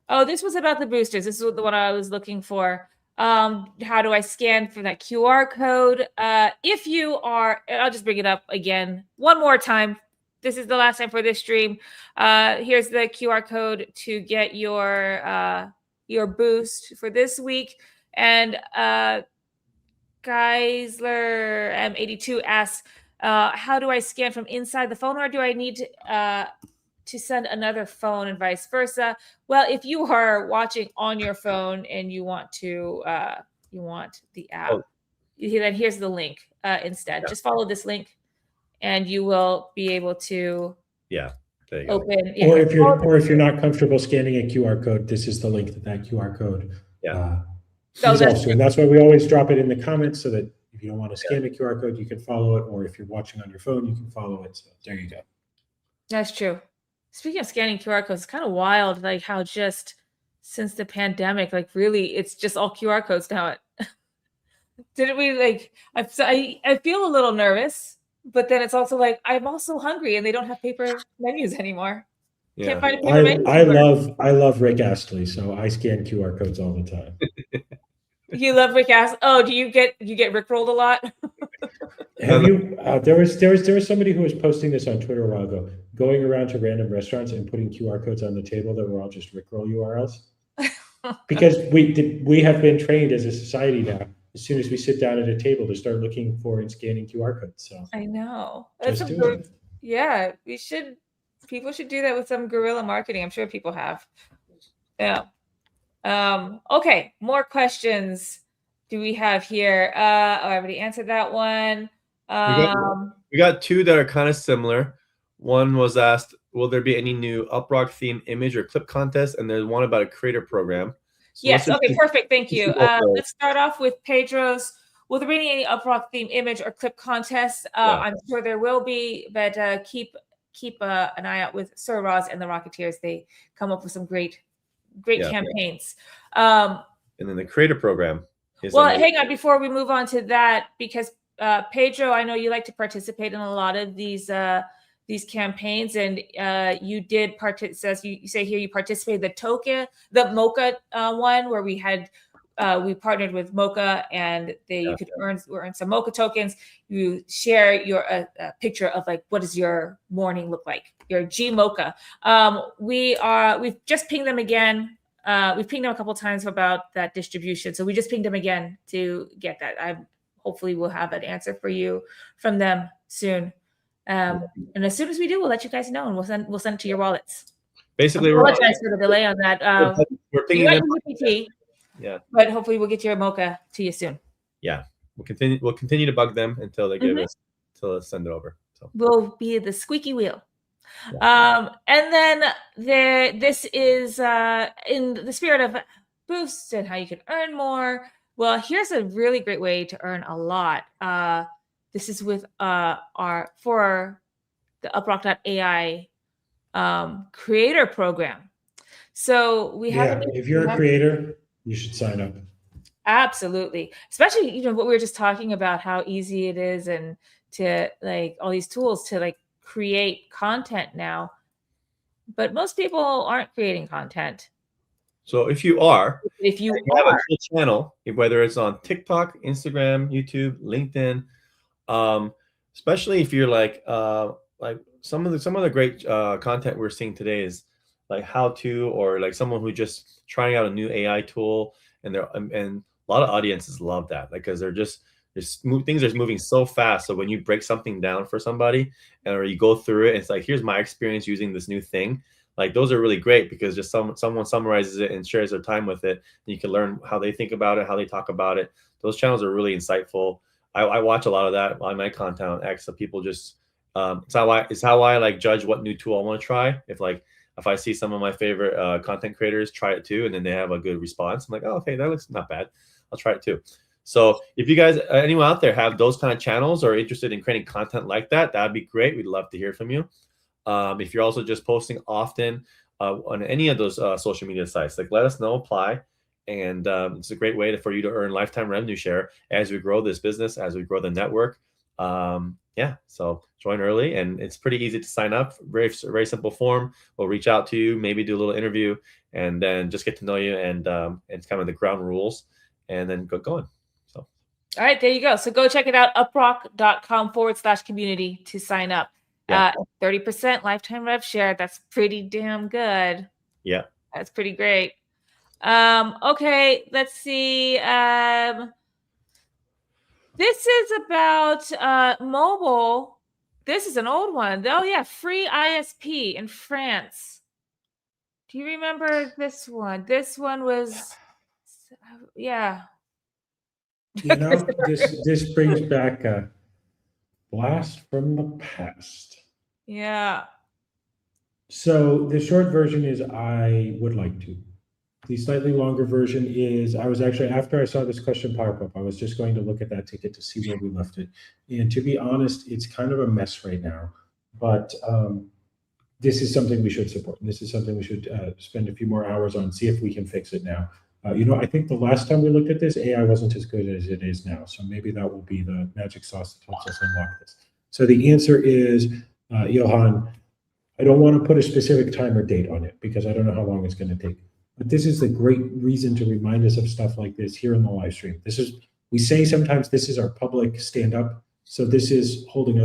A: Oh, this was about the boosters. This is the one I was looking for. How do I scan for that QR code? If you are, I'll just bring it up again one more time. This is the last time for this stream. Here's the QR code to get your boost for this week. And Geisler M82 asks, how do I scan from inside the phone, or do I need to send another phone and vice versa? Well, if you are watching on your phone and you want the app, then here's the link instead. Just follow this link and you will be able to
B: there you
A: open.
C: Go. Or if you're not comfortable scanning a QR code, this is the link to that QR code. And that's why we always drop it in the comments, so that if you don't want to scan the QR code, you can follow it, or if you're watching on your phone, you can follow it. So there you go.
A: That's true. Speaking of scanning QR codes, it's kind of wild, like how just since the pandemic, like really, it's just all QR codes now. Didn't we like? I feel a little nervous, but then it's also like I'm also hungry, and they don't have paper menus anymore.
B: Yeah.
A: Can't find a paper menu.
C: I love Rick Astley, so I scan QR codes all the time.
A: You love Rick Astley? Oh, do you get rickrolled a lot?
C: Have you? There was somebody who was posting this on Twitter a while ago, going around to random restaurants and putting QR codes on the table that were all just rickroll URLs. Because we have been trained as a society now, as soon as we sit down at a table, to start looking for and scanning QR codes. So
A: I know.
C: Yeah,
A: People should do that with some guerrilla marketing. I'm sure people have. Yeah. Okay, more questions do we have here? I already answered that one.
B: We got two that are kind of similar. One was asked, will there be any new UpRock theme image or clip contest? And there's one about a creator program. So
A: yes, okay, perfect, thank you. Let's start off with Pedro's. Will there be any UpRock theme image or clip contest? I'm sure there will be, but keep an eye out with Sir Roz and the Rocketeers. They come up with some great campaigns.
B: And then the creator program is
A: hang on before we move on to that, because Pedro, I know you like to participate in a lot of these campaigns, and you did participate. You say here you participated the Mocha one, where we partnered with Mocha, and you could earn some Mocha tokens. You share your picture of like, what does your morning look like? Your G Mocha. We've just pinged them again. We've pinged them a couple of times about that distribution, so we just pinged them again to get that. Hopefully we'll have an answer for you from them soon. And as soon as we do, we'll let you guys know, and we'll send it to your wallets.
B: Basically,
A: I apologize for the delay on that.
B: We're pinging them.
A: But hopefully we'll get your Mocha to you soon.
B: Yeah, we'll continue to bug them until they give us, until they send it over. So
A: we'll be the squeaky wheel. And then this is in the spirit of boosts and how you can earn more. Well, here's a really great way to earn a lot. This is with for the UpRock.ai creator program. So we have.
C: If you're a creator, you should sign up.
A: Absolutely, especially what we were just talking about, how easy it is, and to like all these tools to like create content now. But most people aren't creating content.
B: So if you have a full channel, whether it's on TikTok, Instagram, YouTube, LinkedIn, especially if you're like some of the great content we're seeing today is like how to, or like someone who just trying out a new AI tool, and a lot of audiences love that, like, because things are moving so fast. So when you break something down for somebody, or you go through it, it's like, here's my experience using this new thing. Like, those are really great, because just someone summarizes it and shares their time with it, and you can learn how they think about it, how they talk about it. Those channels are really insightful. I watch a lot of that on my content on X. So people just it's how I like judge what new tool I want to try. If I see some of my favorite content creators try it too, and then they have a good response, I'm like, oh, okay, that looks not bad. I'll try it too. So if you guys, anyone out there, have those kind of channels or interested in creating content like that, that'd be great. We'd love to hear from you. If you're also just posting often on any of those social media sites, like, let us know, apply. And it's a great way for you to earn lifetime revenue share as we grow this business, as we grow the network. Yeah, so join early, and it's pretty easy to sign up. Very, very simple form. We'll reach out to you, maybe do a little interview, and then just get to know you, and it's kind of the ground rules, and then go going. So,
A: all right, there you go. So go check it out, uprock.com/community to sign up.
B: Yeah.
A: 30% lifetime rev share. That's pretty damn good.
B: Yeah.
A: That's pretty great. Okay, let's see. This is about mobile. This is an old one. Oh yeah, free ISP in France. Do you remember this one? This one was, yeah.
C: You know, this brings back a blast from the past.
A: Yeah.
C: So the short version is I would like to. The slightly longer version is I was actually, after I saw this question pop up, I was just going to look at that ticket to see where we left it. And to be honest, it's kind of a mess right now. But this is something we should support. This is something we should spend a few more hours on, see if we can fix it now. You know, I think the last time we looked at this, AI wasn't as good as it is now. So maybe that will be the magic sauce that helps us unlock this. So the answer is, Johan, I don't want to put a specific time or date on it because I don't know how long it's going to take. But this is the great reason to remind us of stuff like this here in the live stream. This is, we say sometimes this is our public stand-up. So this is holding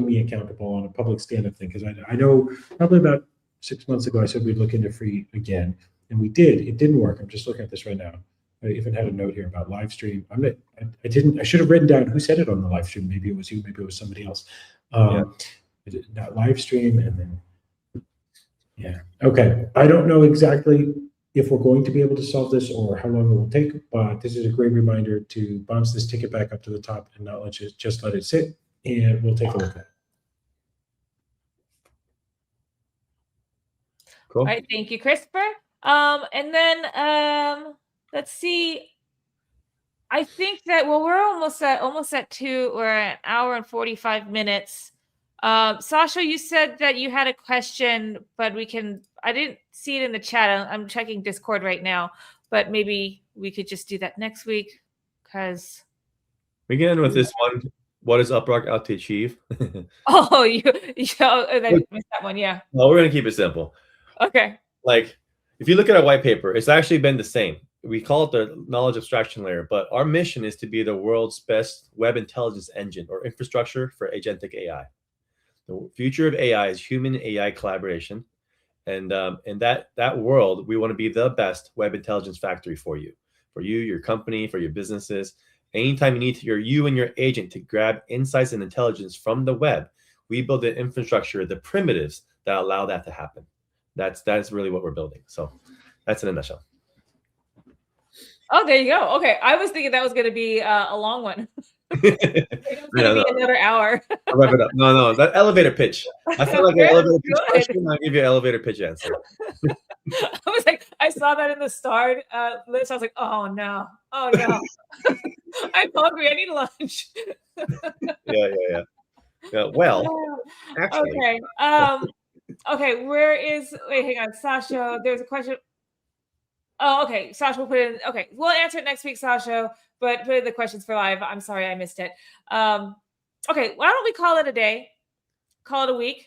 C: me accountable on a public stand-up thing. Because I know probably about 6 months ago, I said we'd look into free again. And we did. It didn't work. I'm just looking at this right now. I even had a note here about live stream. I should have written down who said it on the live stream. Maybe it was you, maybe it was somebody else. That live stream and then, yeah. Okay. I don't know exactly if we're going to be able to solve this or how long it will take, but this is a great reminder to bounce this ticket back up to the top and not just let it sit, and we'll take a look at it.
B: Cool.
A: All right, thank you, Christopher. And then let's see. I think that we're almost at 2 or an hour and 45 minutes. Sasha, you said that you had a question, but I didn't see it in the chat. I'm checking Discord right now, but maybe we could just do that next week because
B: we get in with this one. What is UpRock out to achieve?
A: Oh, you missed that one. Yeah.
B: Well, we're going to keep it simple.
A: Okay.
B: Like, if you look at our white paper, it's actually been the same. We call it the knowledge abstraction layer, but our mission is to be the world's best web intelligence engine or infrastructure for agentic AI. The future of AI is human AI collaboration. And in that world, we want to be the best web intelligence factory for you, your company, for your businesses. Anytime you need you and your agent to grab insights and intelligence from the web, we build the infrastructure, the primitives that allow that to happen. That's really what we're building. So that's in a nutshell.
A: Oh, there you go. Okay, I was thinking that was going to be a long one. It's going to be another hour.
B: I'll wrap it up. No, that elevator pitch. I feel like an elevator pitch question. I'll give you an elevator pitch answer.
A: I was like, I saw that in the start list. I was like, oh no. I'm hungry. I need lunch.
B: Yeah. Well, actually.
A: Okay. Okay. Wait, hang on, Sasha. There's a question. Oh, okay. Sasha will put it in. Okay, we'll answer it next week, Sasha. But put in the questions for live. I'm sorry I missed it. Okay, why don't we call it a day? Call it a week.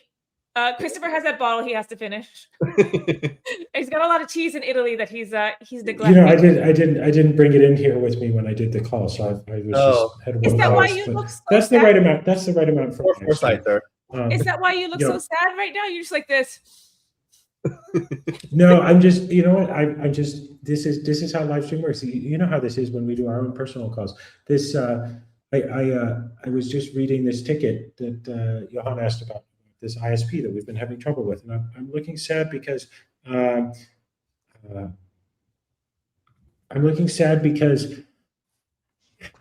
A: Christopher has that bottle he has to finish. He's got a lot of cheese in Italy that he's neglecting.
C: You know, I didn't bring it in here with me when I did the call, so I was just had one.
A: Is that why you look so
C: That's
A: sad?
C: the right amount. That's the right amount for
B: foresight there.
A: Is that why you look so sad right now? You're just like this.
C: No, I'm just, you know what? I'm just, this is how live stream works. You know how this is when we do our own personal calls. This, I was just reading this ticket that Johan asked about, this ISP that we've been having trouble with, and I'm looking sad because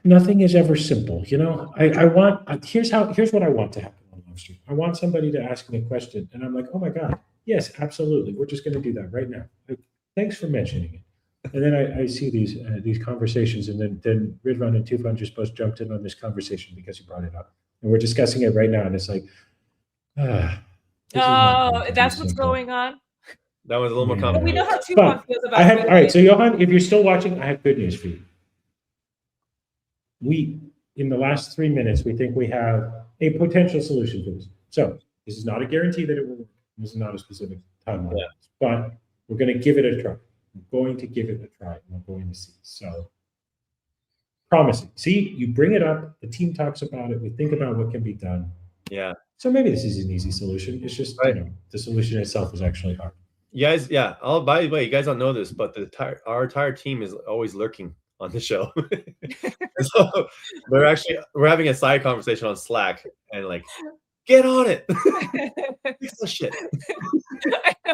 C: nothing is ever simple. You know, here's what I want to happen on live stream. I want somebody to ask me a question, and I'm like, oh my God. Yes, absolutely. We're just going to do that right now. Thanks for mentioning it. And then I see these conversations, and then Ridvan and Tufan just both jumped in on this conversation because you brought it up, and we're discussing it right now. And it's like,
A: that's what's going on.
B: That was a little more complicated.
A: We know how Tufan feels about it.
C: All right, so Johan, if you're still watching, I have good news for you. in the last 3 minutes, we think we have a potential solution for this. So this is not a guarantee that it will work. This is not a specific timeline, but we're going to give it a try. We're going to give it a try. We're going to see. So promising. See, you bring it up, the team talks about it, we think about what can be done.
B: Yeah.
C: So maybe this is an easy solution. It's just,
B: right.
C: The solution itself is actually hard.
B: You guys, yeah. Oh, by the way, you guys don't know this, but our entire team is always lurking on the show. So we're having a side conversation on Slack and like, get on it. Fix the shit.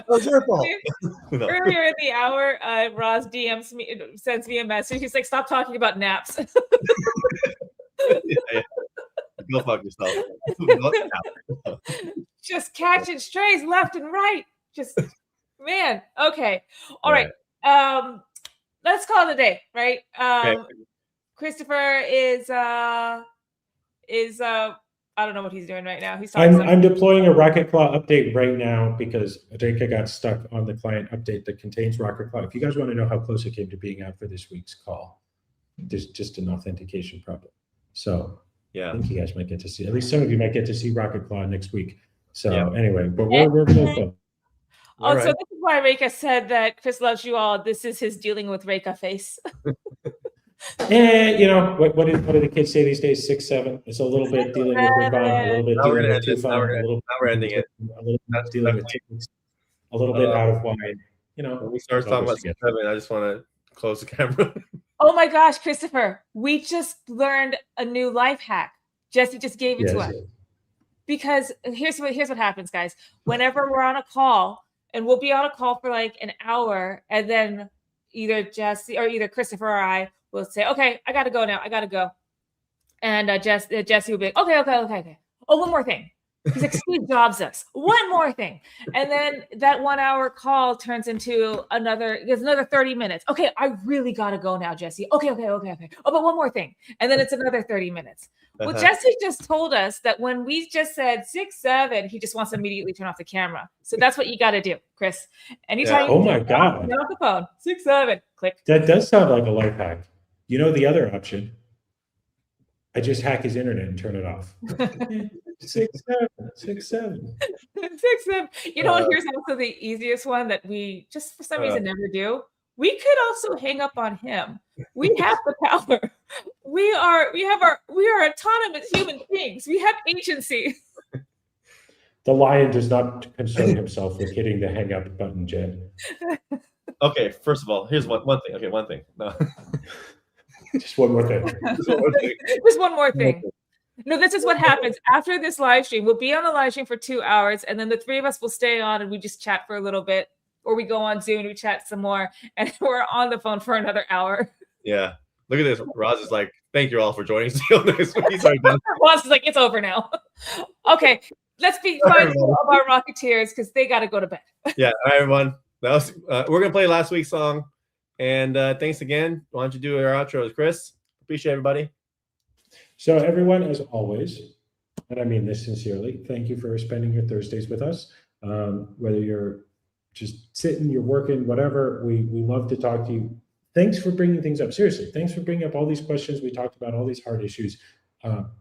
B: That's your fault. No.
A: Earlier in the hour, Roz sends me a message. He's like, stop talking about naps.
B: Yeah. Go fuck yourself.
A: Just catching strays left and right. Just, man. Okay. All right. Let's call it a day, right?
B: Okay.
A: Christopher is I don't know what he's doing right now.
C: I'm deploying a Rocket Claw update right now because Reka got stuck on the client update that contains Rocket Claw. If you guys want to know how close it came to being out for this week's call, there's just an authentication problem. So
B: yeah,
C: I think you guys might get to see, at least some of you might get to see Rocket Claw next week. So anyway, but we're close.
A: Oh, so this is why Reka said that Chris loves you all. This is his dealing with Reka face.
C: And what do the kids say these days? 6, 7. It's a little bit dealing with Ripon, a little bit dealing with Tufon,
B: we're ending it.
C: A little bit dealing with tickets, a little bit out of wine.
B: When we start talking about 6, 7, I just want to close the camera.
A: Oh my gosh, Christopher, we just learned a new life hack. Jesse just gave it to us. Because here's what happens, guys. Whenever we're on a call, and we'll be on a call for like an hour, and then either Jesse or either Christopher or I will say, okay, I got to go now. I got to go. And Jesse will be like, okay. Oh, one more thing. He's like, Steve Jobs us. One more thing. And then that 1 hour call turns into another 30 minutes. Okay, I really got to go now, Jesse. Okay. Oh, but one more thing. And then it's another 30 minutes. Well, Jesse just told us that when we just said 6, 7, he just wants to immediately turn off the camera. So that's what you got to do, Chris. Anytime
C: Oh my God.
A: Get off the phone. 6, 7, click.
C: That does sound like a life hack. The other option, I just hack his internet and turn it off. 6, 7.
A: Here's also the easiest one that we just for some reason never do. We could also hang up on him. We have the power. We are autonomous human beings. We have agency.
C: The lion does not concern himself with hitting the hang up button, Jen.
B: Okay, first of all, here's one thing. Okay, one thing. No.
C: Just one more thing.
A: Just one more thing. No, this is what happens after this live stream. We'll be on a live stream for 2 hours, and then the 3 of us will stay on and we just chat for a little bit, or we go on Zoom and we chat some more, and we're on the phone for another hour.
B: Yeah. Look at this. Roz is like, thank you all for joining us. Roz
A: is like, it's over now. Okay, let's be mindful of our Rocketeers because they got to go to bed.
B: Yeah. All right, everyone. That was, we're going to play last week's song. And thanks again. Why don't you do our outro, Chris? Appreciate everybody.
C: So everyone, as always, and I mean this sincerely, thank you for spending your Thursdays with us. Whether you're just sitting, you're working, whatever, we love to talk to you. Thanks for bringing things up. Seriously, thanks for bringing up all these questions. We talked about all these hard issues.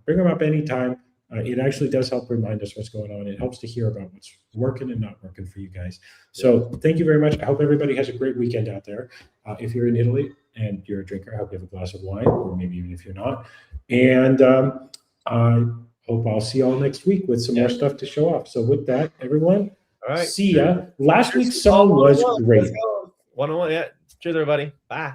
C: Bring them up anytime. It actually does help remind us what's going on. It helps to hear about what's working and not working for you guys. So thank you very much. I hope everybody has a great weekend out there. If you're in Italy and you're a drinker, I hope you have a glass of wine, or maybe even if you're not. And I hope I'll see you all next week with some more stuff to show off. So with that, everyone,
B: all right.
C: See ya. Last week's song was great.
B: 1-on-1, yeah. Cheers, everybody. Bye.